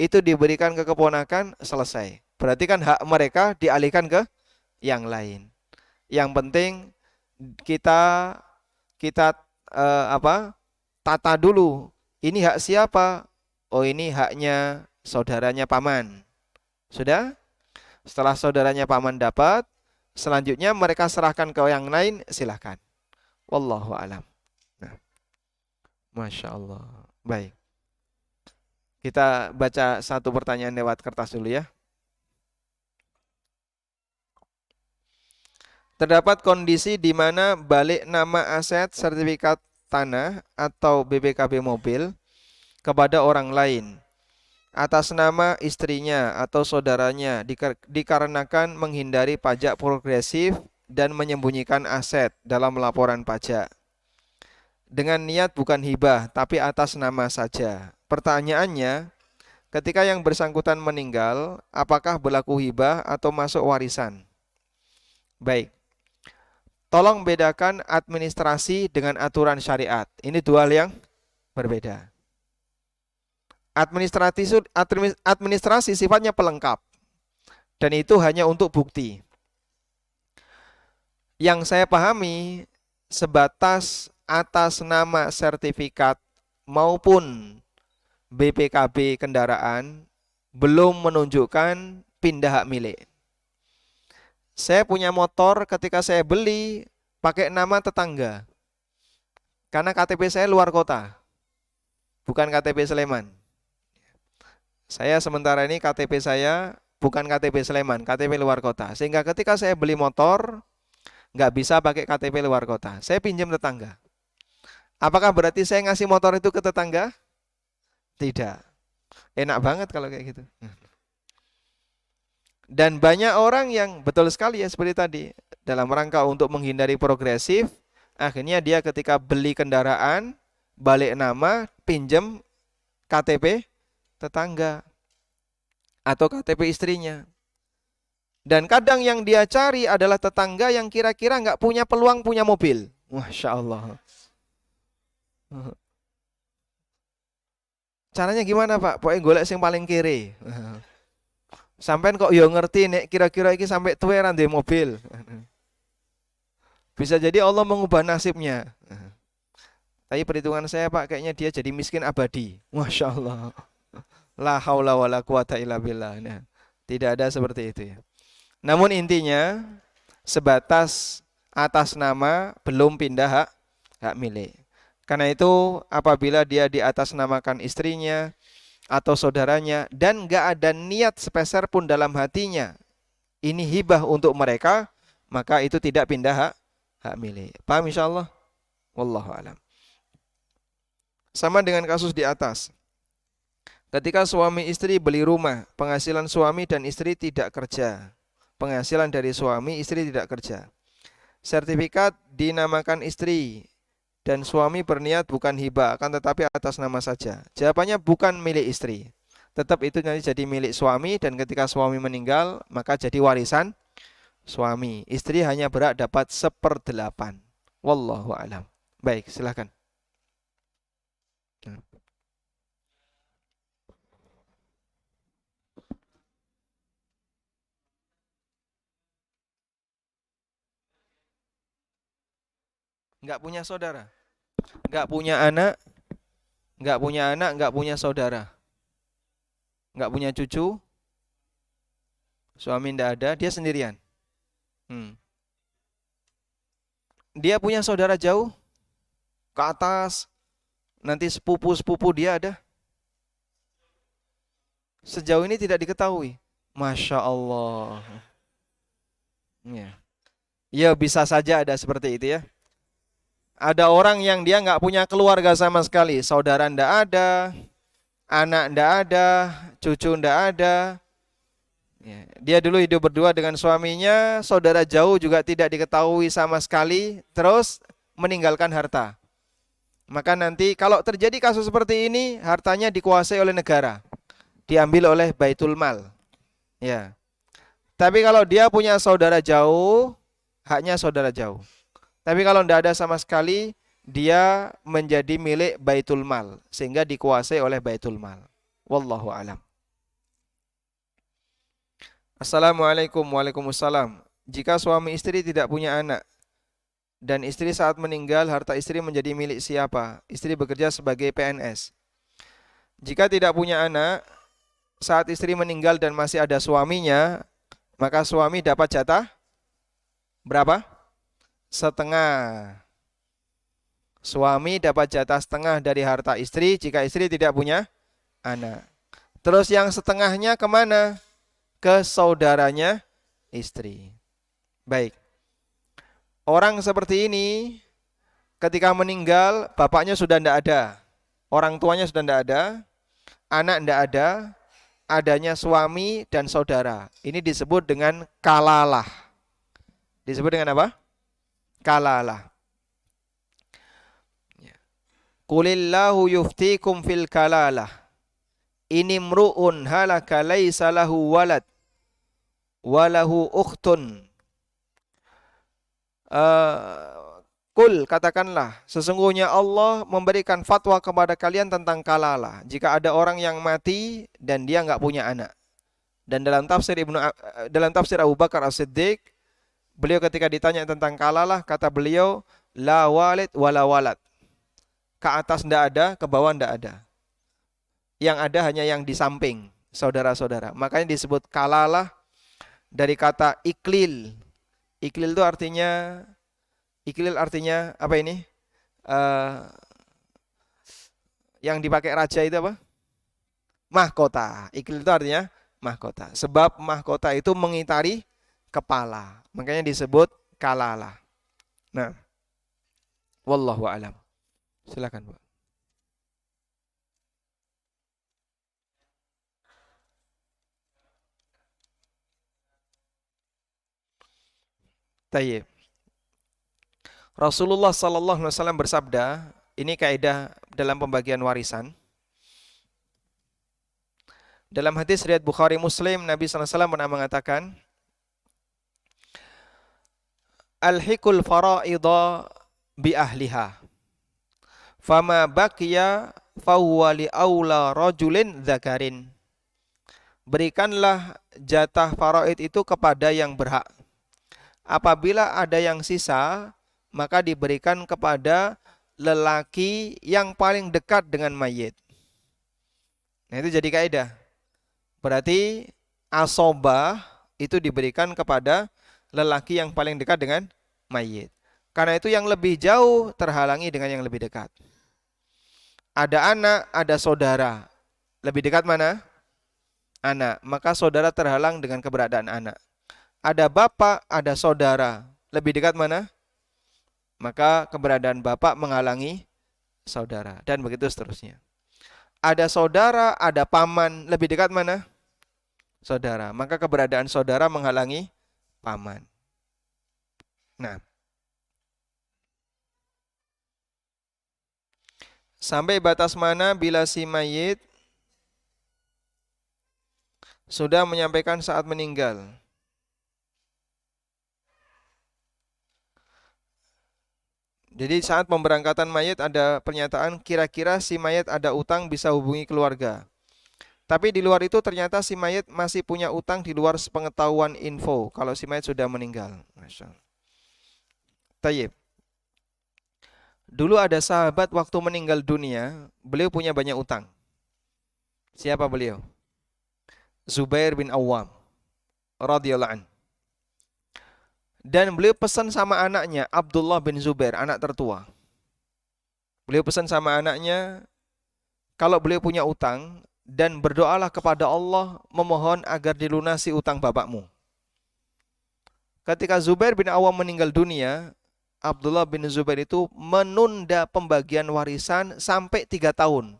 itu diberikan ke keponakan, selesai. Berarti kan hak mereka dialihkan ke yang lain. Yang penting kita kita apa? Tata dulu. Ini hak siapa? Oh, ini haknya saudaranya paman. Sudah? Setelah saudaranya paman dapat, selanjutnya mereka serahkan ke yang lain, silahkan. Wallahu alam. Nah, Masya Allah. Baik. Kita baca satu pertanyaan lewat kertas dulu ya. Terdapat kondisi di mana balik nama aset sertifikat tanah atau BPKB mobil kepada orang lain atas nama istrinya atau saudaranya dikarenakan menghindari pajak progresif dan menyembunyikan aset dalam laporan pajak. Dengan niat bukan hibah tapi atas nama saja. Pertanyaannya, ketika yang bersangkutan meninggal, apakah berlaku hibah atau masuk warisan? Baik. Tolong bedakan administrasi dengan aturan syariat. Ini dua hal yang berbeda. Administrasi sifatnya pelengkap. Dan itu hanya untuk bukti. Yang saya pahami, sebatas atas nama sertifikat maupun BPKB kendaraan belum menunjukkan pindah hak milik. Saya punya motor, ketika saya beli pakai nama tetangga. Karena KTP saya luar kota. Bukan KTP Sleman. Saya sementara ini KTP saya bukan KTP Sleman, KTP luar kota. Sehingga ketika saya beli motor, nggak bisa pakai KTP luar kota. Saya pinjam tetangga. Apakah berarti saya ngasih motor itu ke tetangga? Tidak. Enak banget kalau kayak gitu. Dan banyak orang yang betul sekali ya seperti tadi, dalam rangka untuk menghindari progresif, akhirnya dia ketika beli kendaraan, balik nama, pinjam KTP tetangga atau KTP istrinya. Dan kadang yang dia cari adalah tetangga yang kira-kira nggak punya peluang punya mobil. Masya Allah. Caranya gimana Pak? Pokoknya golek sing paling kiri. Sampean kok yo ngerti nek kira-kira iki sampai tuwe ra ndek mobil. Bisa jadi Allah mengubah nasibnya. Tapi perhitungan saya Pak, kayaknya dia jadi miskin abadi. Masya Allah. La haula wala quwata illa billah. Nah, tidak ada seperti itu ya. Namun intinya sebatas atas nama belum pindah hak milik. Karena itu apabila dia di atas namakan istrinya atau saudaranya dan gak ada niat sepeser pun dalam hatinya ini hibah untuk mereka, maka itu tidak pindah hak milik. Paham insyaallah? Wallahu alam. Sama dengan kasus di atas. Ketika suami istri beli rumah, penghasilan suami dan istri tidak kerja. Penghasilan dari suami, istri tidak kerja. Sertifikat dinamakan istri dan suami berniat bukan hibah, akan tetapi atas nama saja. Jawabannya bukan milik istri. Tetap itu nanti jadi milik suami dan ketika suami meninggal, maka jadi warisan suami. Istri hanya berhak dapat 1/8. Wallahu alam. Baik, silakan. Enggak punya saudara, enggak punya anak, enggak punya saudara, enggak punya cucu, suami enggak ada, dia sendirian. Dia punya saudara jauh ke atas, nanti sepupu-sepupu dia ada. Sejauh ini tidak diketahui. Masya Allah. Ya. Ya bisa saja ada seperti itu ya. Ada orang yang dia nggak punya keluarga sama sekali, saudara ndak ada, anak ndak ada, cucu ndak ada. Ya. Dia dulu hidup berdua dengan suaminya, saudara jauh juga tidak diketahui sama sekali, terus meninggalkan harta. Maka nanti kalau terjadi kasus seperti ini, hartanya dikuasai oleh negara, diambil oleh Baitul Mal. Ya. Tapi kalau dia punya saudara jauh, haknya saudara jauh. Tapi kalau tidak ada sama sekali, dia menjadi milik Baitul Mal, sehingga dikuasai oleh Baitul Mal. Wallahu alam. Assalamualaikum. Waalaikumsalam. Jika suami istri tidak punya anak dan istri saat meninggal harta istri menjadi milik siapa? Istri bekerja sebagai PNS. Jika tidak punya anak, saat istri meninggal dan masih ada suaminya, maka suami dapat jatah berapa? Setengah. Suami dapat jatah setengah dari harta istri jika istri tidak punya anak. Terus yang setengahnya kemana? Ke saudaranya istri. Baik. Orang seperti ini ketika meninggal bapaknya sudah tidak ada, orang tuanya sudah tidak ada, anak tidak ada, adanya suami dan saudara. Ini disebut dengan kalalah. Disebut dengan apa? Kalalah. Qulillahu yuftikum fil kalalah. Ini mru'un halaka laisa lahu walad walahu ukhtun. Kul, katakanlah, sesungguhnya Allah memberikan fatwa kepada kalian tentang kalalah. Jika ada orang yang mati dan dia nggak punya anak. Dan dalam tafsir Abu Bakar As-Siddiq, beliau ketika ditanya tentang kalalah, kata beliau, la walid wala walad. Ke atas ndak ada, ke bawah ndak ada. Yang ada hanya yang di samping, saudara-saudara. Makanya disebut kalalah dari kata iklil. Iklil itu artinya apa ini? Yang dipakai raja itu apa? Mahkota. Iklil itu artinya mahkota. Sebab mahkota itu mengitari kepala. Makanya disebut kalalah. Nah, wallahu alam. Silakan, Pak. Tayyib. Rasulullah sallallahu alaihi wasallam bersabda, ini kaidah dalam pembagian warisan. Dalam hadis riwayat Bukhari Muslim, Nabi sallallahu alaihi wasallam pernah mengatakan, "Alhiqul fara'idha bi ahliha. Fama baqiya fahuwa li aula rajulin dzakarin." Berikanlah jatah faraid itu kepada yang berhak. Apabila ada yang sisa, maka diberikan kepada lelaki yang paling dekat dengan mayit. Nah, itu jadi kaidah. Berarti asobah itu diberikan kepada lelaki yang paling dekat dengan mayit. Karena itu yang lebih jauh terhalangi dengan yang lebih dekat. Ada anak, ada saudara. Lebih dekat mana? Anak. Maka saudara terhalang dengan keberadaan anak. Ada bapak, ada saudara. Lebih dekat mana? Maka keberadaan bapak menghalangi saudara. Dan begitu seterusnya. Ada saudara, ada paman. Lebih dekat mana? Saudara. Maka keberadaan saudara menghalangi paman. Nah. Sampai batas mana bila si mayit sudah menyampaikan saat meninggal? Jadi saat pemberangkatan mayit ada pernyataan kira-kira si mayit ada utang bisa hubungi keluarga. Tapi di luar itu ternyata si mayit masih punya utang di luar sepengetahuan info kalau si mayit sudah meninggal. Masya Allah. Tayyib. Dulu ada sahabat waktu meninggal dunia, beliau punya banyak utang. Siapa beliau? Zubair bin Awam radhiyallahu anhu. Dan beliau pesan sama anaknya, Abdullah bin Zubair, anak tertua. Beliau pesan sama anaknya, kalau beliau punya utang, dan berdoalah kepada Allah memohon agar dilunasi utang bapakmu. Ketika Zubair bin Awam meninggal dunia, Abdullah bin Zubair itu menunda pembagian warisan sampai 3 tahun.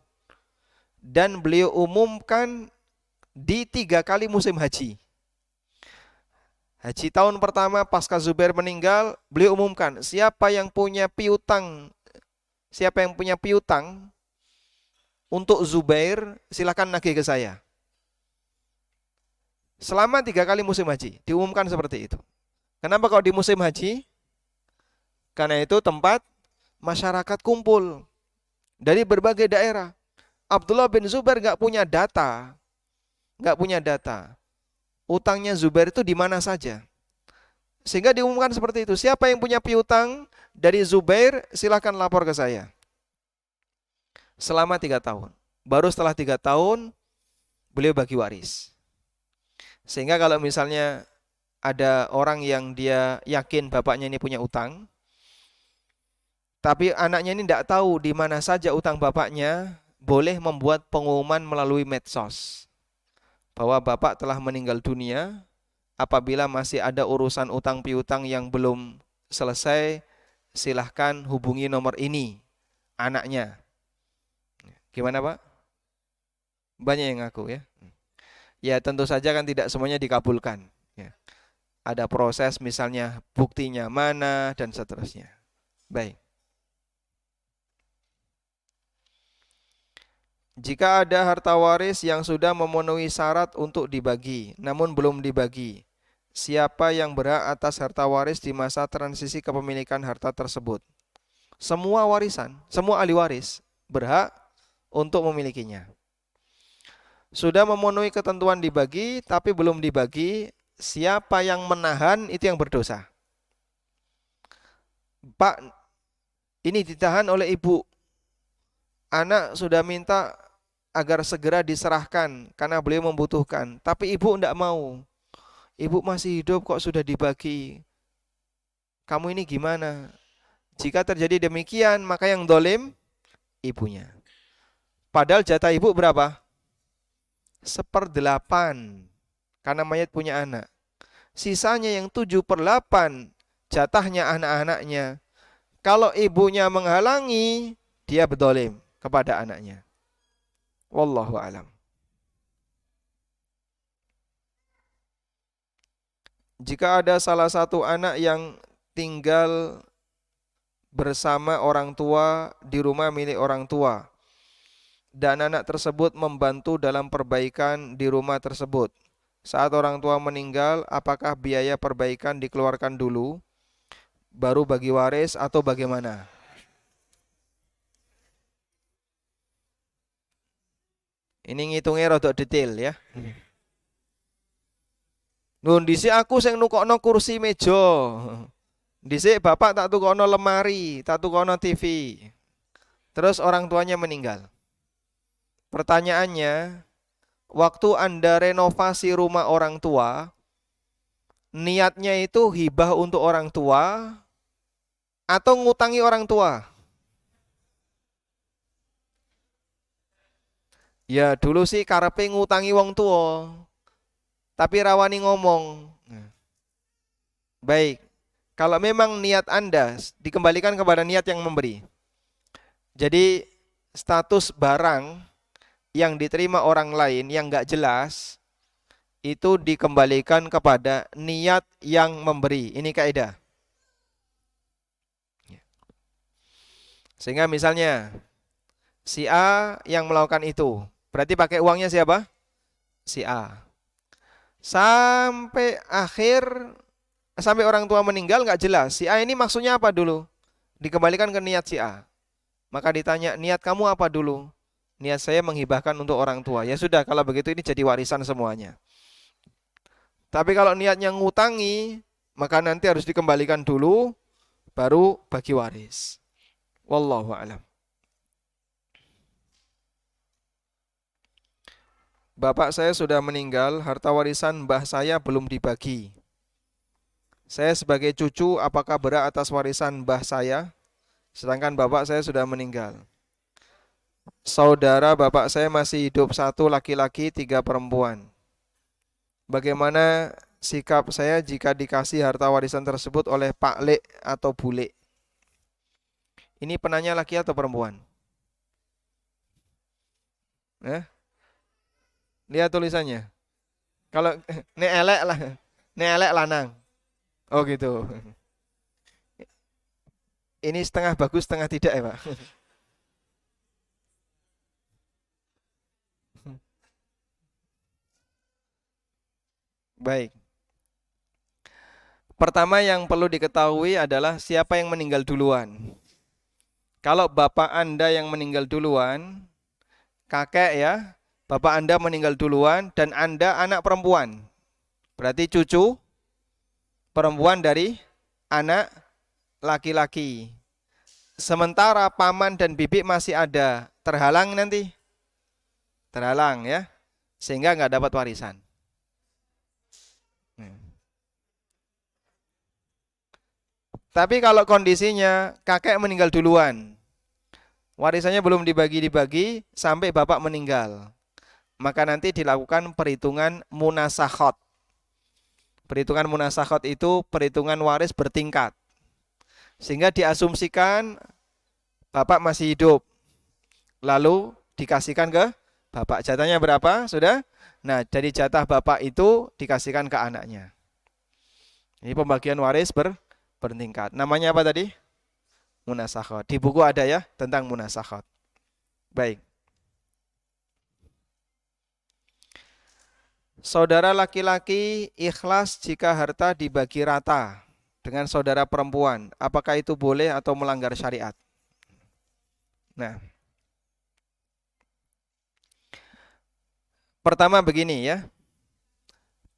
Dan beliau umumkan di 3 kali musim haji. Haji tahun pertama pasca Zubair meninggal, beliau umumkan siapa yang punya piutang Siapa yang punya piutang untuk Zubair, silakan nagih ke saya. Selama 3 kali musim haji, diumumkan seperti itu. Kenapa kalau di musim haji? Karena itu tempat masyarakat kumpul dari berbagai daerah. Abdullah bin Zubair nggak punya data. Utangnya Zubair itu di mana saja. Sehingga diumumkan seperti itu. Siapa yang punya piutang dari Zubair, silakan lapor ke saya. Selama 3 tahun. Baru setelah 3 tahun, beliau bagi waris. Sehingga kalau misalnya ada orang yang dia yakin bapaknya ini punya utang, tapi anaknya ini tidak tahu di mana saja utang bapaknya, boleh membuat pengumuman melalui medsos bahwa bapak telah meninggal dunia. Apabila masih ada urusan utang piutang yang belum selesai, silahkan hubungi nomor ini, anaknya. Gimana Pak? Banyak yang ngaku ya. Ya tentu saja kan tidak semuanya dikabulkan. Ya. Ada proses misalnya buktinya mana dan seterusnya. Baik. Jika ada harta waris yang sudah memenuhi syarat untuk dibagi, namun belum dibagi, siapa yang berhak atas harta waris di masa transisi kepemilikan harta tersebut? Semua warisan, semua ahli waris berhak untuk memilikinya. Sudah memenuhi ketentuan dibagi, tapi belum dibagi, siapa yang menahan itu yang berdosa. Pak, ini ditahan oleh ibu. Anak sudah minta agar segera diserahkan karena beliau membutuhkan. Tapi ibu tidak mau. Ibu masih hidup kok sudah dibagi. Kamu ini gimana? Jika terjadi demikian, maka yang dolim ibunya. Padahal jatah ibu berapa? 1/8. Karena mayat punya anak. Sisanya yang 7/8 jatahnya anak-anaknya. Kalau ibunya menghalangi, dia berdolim kepada anaknya. Wallahu alam. Jika ada salah satu anak yang tinggal bersama orang tua di rumah milik orang tua dan anak tersebut membantu dalam perbaikan di rumah tersebut. Saat orang tua meninggal, apakah biaya perbaikan dikeluarkan dulu baru bagi waris atau bagaimana? Ini ngitungnya rada detail ya. Nun dhisik aku sing nukokno kursi meja. Dhisik bapak tak tukokno lemari, tak tukokno TV. Terus orang tuanya meninggal. Pertanyaannya, waktu Anda renovasi rumah orang tua, niatnya itu hibah untuk orang tua atau ngutangi orang tua? Ya dulu sih karepe ngutangi wong tua, tapi rawani ngomong. Baik, kalau memang niat Anda dikembalikan kepada niat yang memberi. Jadi status barang yang diterima orang lain yang nggak jelas itu dikembalikan kepada niat yang memberi. Ini kaidah. Sehingga misalnya si A yang melakukan itu, berarti pakai uangnya siapa? Si A. Sampai orang tua meninggal nggak jelas. Si A ini maksudnya apa dulu? Dikembalikan ke niat si A. Maka ditanya, niat kamu apa dulu? Niat saya menghibahkan untuk orang tua. Ya sudah, kalau begitu ini jadi warisan semuanya. Tapi kalau niatnya ngutangi, maka nanti harus dikembalikan dulu, baru bagi waris. Wallahu a'lam. Bapak saya sudah meninggal, harta warisan mbah saya belum dibagi. Saya sebagai cucu, apakah berhak atas warisan mbah saya? Sedangkan bapak saya sudah meninggal. Saudara bapak saya masih hidup, 1 laki-laki, 3 perempuan. Bagaimana sikap saya jika dikasih harta warisan tersebut oleh Pak Lek atau Bule? Ini penanya laki atau perempuan? Lihat tulisannya. Kalau ini elek lah, ini elek lanang. Oh gitu. Ini setengah bagus, setengah tidak ya Pak? Baik. Pertama yang perlu diketahui adalah siapa yang meninggal duluan. Kalau bapak Anda yang meninggal duluan, kakek ya, bapak Anda meninggal duluan dan Anda anak perempuan. Berarti cucu perempuan dari anak laki-laki. Sementara paman dan bibi masih ada, terhalang nanti. Terhalang ya, sehingga nggak dapat warisan. Tapi kalau kondisinya kakek meninggal duluan, warisannya belum dibagi-dibagi sampai bapak meninggal, maka nanti dilakukan perhitungan munasakhot. Perhitungan munasakhot itu perhitungan waris bertingkat. Sehingga diasumsikan bapak masih hidup. Lalu dikasihkan ke bapak. Jatahnya berapa? Sudah? Nah, dari jatah bapak itu dikasihkan ke anaknya. Ini pembagian waris bertingkat. Namanya apa tadi? Munasakhot. Di buku ada ya tentang munasakhot. Baik. Saudara laki-laki ikhlas jika harta dibagi rata dengan saudara perempuan. Apakah itu boleh atau melanggar syariat? Nah, pertama begini ya.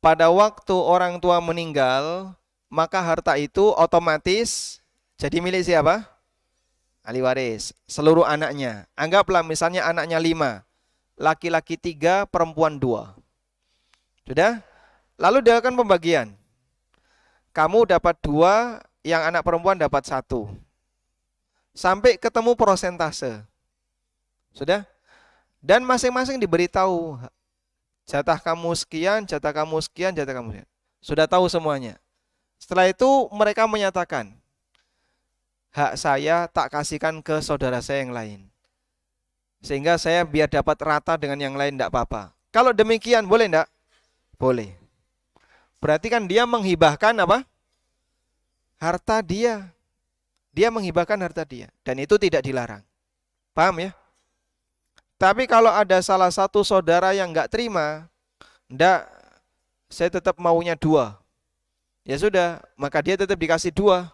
Pada waktu orang tua meninggal, maka harta itu otomatis jadi milik siapa? Ahli waris. Seluruh anaknya. Anggaplah misalnya anaknya 5. Laki-laki 3, perempuan 2. Sudah? Lalu dia akan pembagian. Kamu dapat 2, yang anak perempuan dapat 1. Sampai ketemu persentase. Sudah? Dan masing-masing diberitahu. Jatah kamu sekian, jatah kamu sekian, jatah kamu sekian. Sudah tahu semuanya. Setelah itu mereka menyatakan, hak saya tak kasihkan ke saudara saya yang lain. Sehingga saya biar dapat rata dengan yang lain, tidak apa-apa. Kalau demikian boleh tidak? Boleh. Berarti kan dia menghibahkan apa? Harta dia. Dia menghibahkan harta dia. Dan itu tidak dilarang. Paham ya? Tapi kalau ada salah satu saudara yang nggak terima, ndak, saya tetap maunya 2. Ya sudah, maka dia tetap dikasih 2.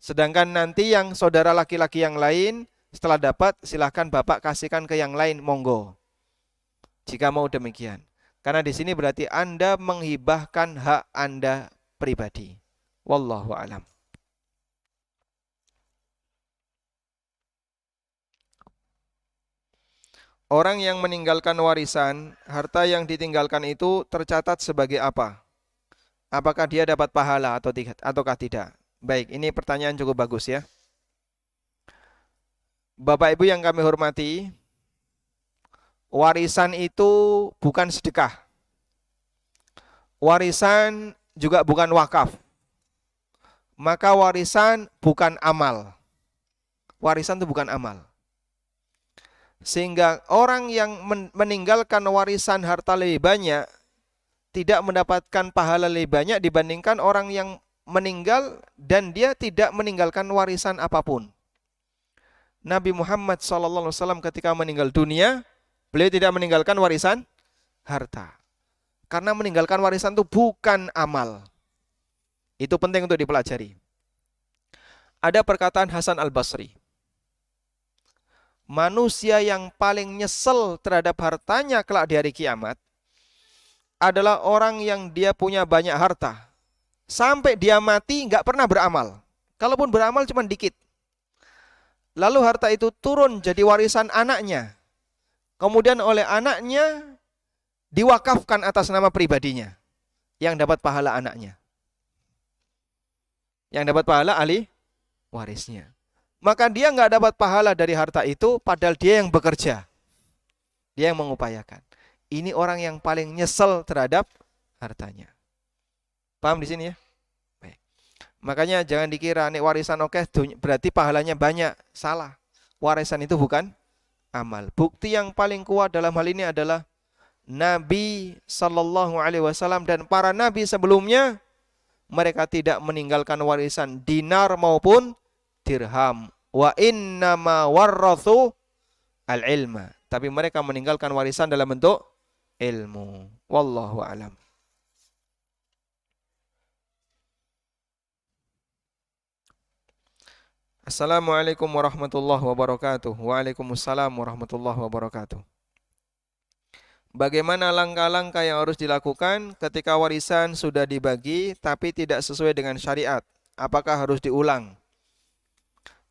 Sedangkan nanti yang saudara laki-laki yang lain, setelah dapat silahkan bapak kasihkan ke yang lain, monggo. Jika mau demikian. Karena di sini berarti Anda menghibahkan hak Anda pribadi. Wallahu a'lam. Orang yang meninggalkan warisan, harta yang ditinggalkan itu tercatat sebagai apa? Apakah dia dapat pahala ataukah tidak? Baik, ini pertanyaan cukup bagus ya. Bapak Ibu yang kami hormati, warisan itu bukan sedekah. Warisan juga bukan wakaf. Maka warisan bukan amal. Warisan itu bukan amal. Sehingga orang yang meninggalkan warisan harta lebih banyak tidak mendapatkan pahala lebih banyak dibandingkan orang yang meninggal dan dia tidak meninggalkan warisan apapun. Nabi Muhammad SAW ketika meninggal dunia, beliau tidak meninggalkan warisan harta. Karena meninggalkan warisan itu bukan amal. Itu penting untuk dipelajari. Ada perkataan Hasan Al-Basri. Manusia yang paling nyesel terhadap hartanya kelak di hari kiamat adalah orang yang dia punya banyak harta. Sampai dia mati nggak pernah beramal. Kalaupun beramal cuma dikit. Lalu harta itu turun jadi warisan anaknya. Kemudian oleh anaknya diwakafkan atas nama pribadinya. Yang dapat pahala anaknya. Yang dapat pahala ahli warisnya. Maka dia nggak dapat pahala dari harta itu, padahal dia yang bekerja. Dia yang mengupayakan. Ini orang yang paling nyesel terhadap hartanya. Paham di sini ya? Baik. Makanya jangan dikira nek warisan oke berarti pahalanya banyak. Salah. Warisan itu bukan amal. Bukti yang paling kuat dalam hal ini adalah Nabi Sallallahu Alaihi Wasallam dan para nabi sebelumnya, mereka tidak meninggalkan warisan dinar maupun dirham. Wa innama warrathu al-ilma. Tapi mereka meninggalkan warisan dalam bentuk ilmu. Wallahu a'lam. Assalamualaikum warahmatullahi wabarakatuh. Waalaikumsalam warahmatullahi wabarakatuh. Bagaimana langkah-langkah yang harus dilakukan ketika warisan sudah dibagi tapi tidak sesuai dengan syariat? Apakah harus diulang?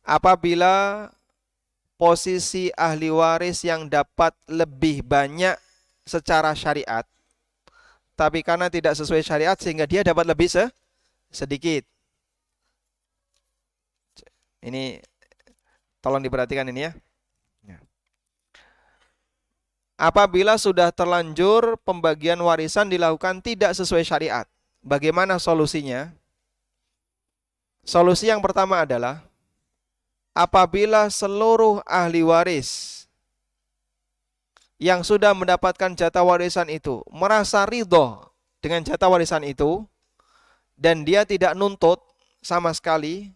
Apabila posisi ahli waris yang dapat lebih banyak secara syariat, tapi karena tidak sesuai syariat sehingga dia dapat lebih sedikit. Ini tolong diperhatikan ini ya. Apabila sudah terlanjur pembagian warisan dilakukan tidak sesuai syariat, bagaimana solusinya? Solusi yang pertama adalah apabila seluruh ahli waris yang sudah mendapatkan jatah warisan itu merasa ridho dengan jatah warisan itu dan dia tidak nuntut sama sekali,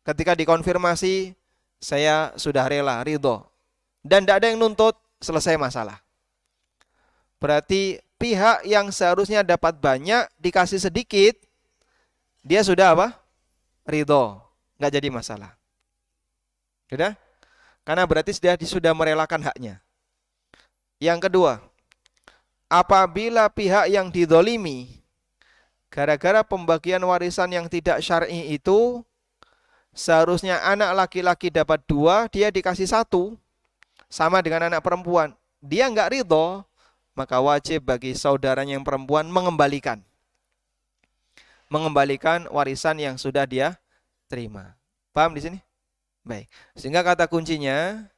ketika dikonfirmasi saya sudah rela, ridho, dan tidak ada yang nuntut, selesai masalah. Berarti pihak yang seharusnya dapat banyak dikasih sedikit, dia sudah apa? Ridho, nggak jadi masalah. Sudah? Karena berarti sudah merelakan haknya. Yang kedua, apabila pihak yang didolimi gara-gara pembagian warisan yang tidak syar'i itu, seharusnya anak laki-laki dapat 2, dia dikasih 1, sama dengan anak perempuan. Dia nggak ridho, maka wajib bagi saudaranya yang perempuan mengembalikan warisan yang sudah dia terima. Paham di sini? Baik. Sehingga kata kuncinya,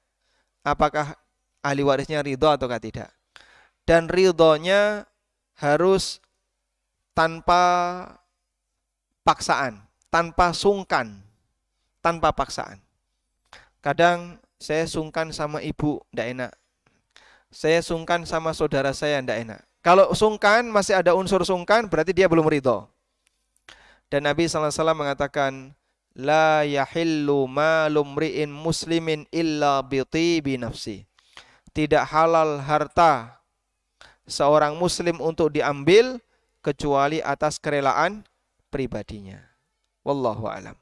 apakah ahli warisnya ridho ataukah tidak? Dan ridhonya harus tanpa paksaan, tanpa sungkan, tanpa paksaan. Kadang saya sungkan sama ibu, tidak enak. Saya sungkan sama saudara saya, tidak enak. Kalau sungkan, masih ada unsur sungkan, berarti dia belum ridho. Dan Nabi SAW mengatakan, la yahillu malumri'in muslimin illa bitibi nafsi. Tidak halal harta seorang muslim untuk diambil kecuali atas kerelaan pribadinya. Wallahu a'lam.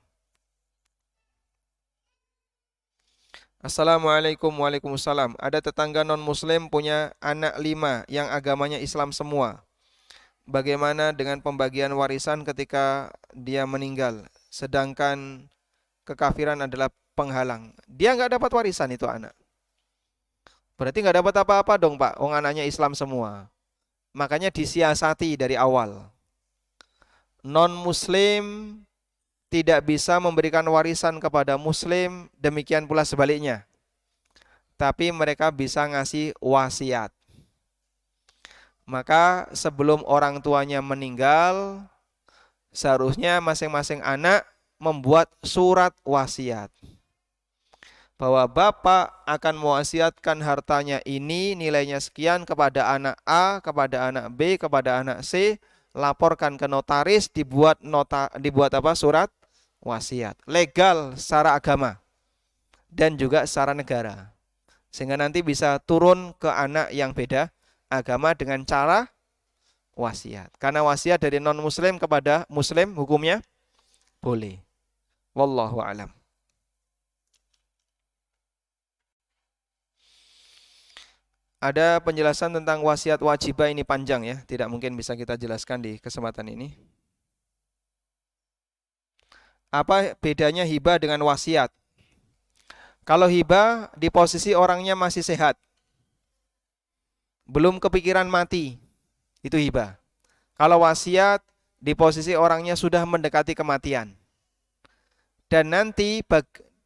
Assalamualaikum. Waalaikumsalam. Ada tetangga non-muslim punya anak 5 yang agamanya Islam semua. Bagaimana dengan pembagian warisan ketika dia meninggal, sedangkan kekafiran adalah penghalang? Dia nggak dapat warisan itu anak. Berarti nggak dapat apa-apa dong Pak, anaknya Islam semua. Makanya disiasati dari awal. Non-muslim tidak bisa memberikan warisan kepada muslim, demikian pula sebaliknya. Tapi mereka bisa ngasih wasiat. Maka sebelum orang tuanya meninggal, seharusnya masing-masing anak membuat surat wasiat. Bahwa bapak akan mewasiatkan hartanya ini nilainya sekian kepada anak A, kepada anak B, kepada anak C, laporkan ke notaris, dibuat surat wasiat, legal secara agama dan juga secara negara, sehingga nanti bisa turun ke anak yang beda agama dengan cara wasiat. Karena wasiat dari non muslim kepada muslim hukumnya boleh. Wallahu alam. Ada penjelasan tentang wasiat wajibah, ini panjang ya, tidak mungkin bisa kita jelaskan di kesempatan ini. Apa bedanya hibah dengan wasiat? Kalau hibah di posisi orangnya masih sehat, belum kepikiran mati, itu hibah. Kalau wasiat di posisi orangnya sudah mendekati kematian, dan nanti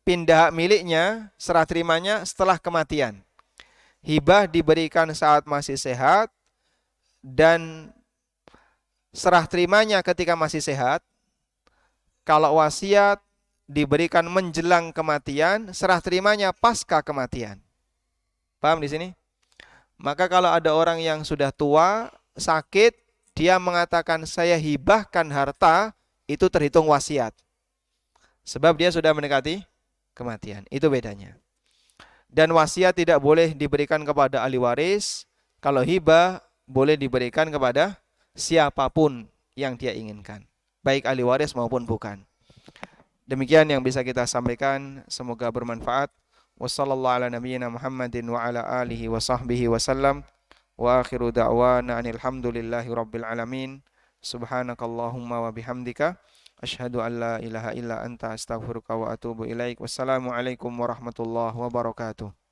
pindah hak miliknya, serah terimanya setelah kematian. Hibah diberikan saat masih sehat dan serah terimanya ketika masih sehat. Kalau wasiat diberikan menjelang kematian, serah terimanya pasca kematian. Paham di sini? Maka kalau ada orang yang sudah tua, sakit, dia mengatakan saya hibahkan harta, itu terhitung wasiat. Sebab dia sudah mendekati kematian. Itu bedanya. Dan wasiat tidak boleh diberikan kepada ahli waris. Kalau hibah boleh diberikan kepada siapapun yang dia inginkan, baik ahli waris maupun bukan. Demikian yang bisa kita sampaikan, semoga bermanfaat. Wassallallahu ala nabiyyina Muhammadin wa ala alihi wa sahbihi wasallam. Wa akhiru da'wana anil hamdulillahi rabbil alamin. Subhanakallahumma wa bihamdika asyhadu an la ilaha illa anta astaghfiruka wa atubu ilaik. Wassalamualaikum warahmatullahi wabarakatuh.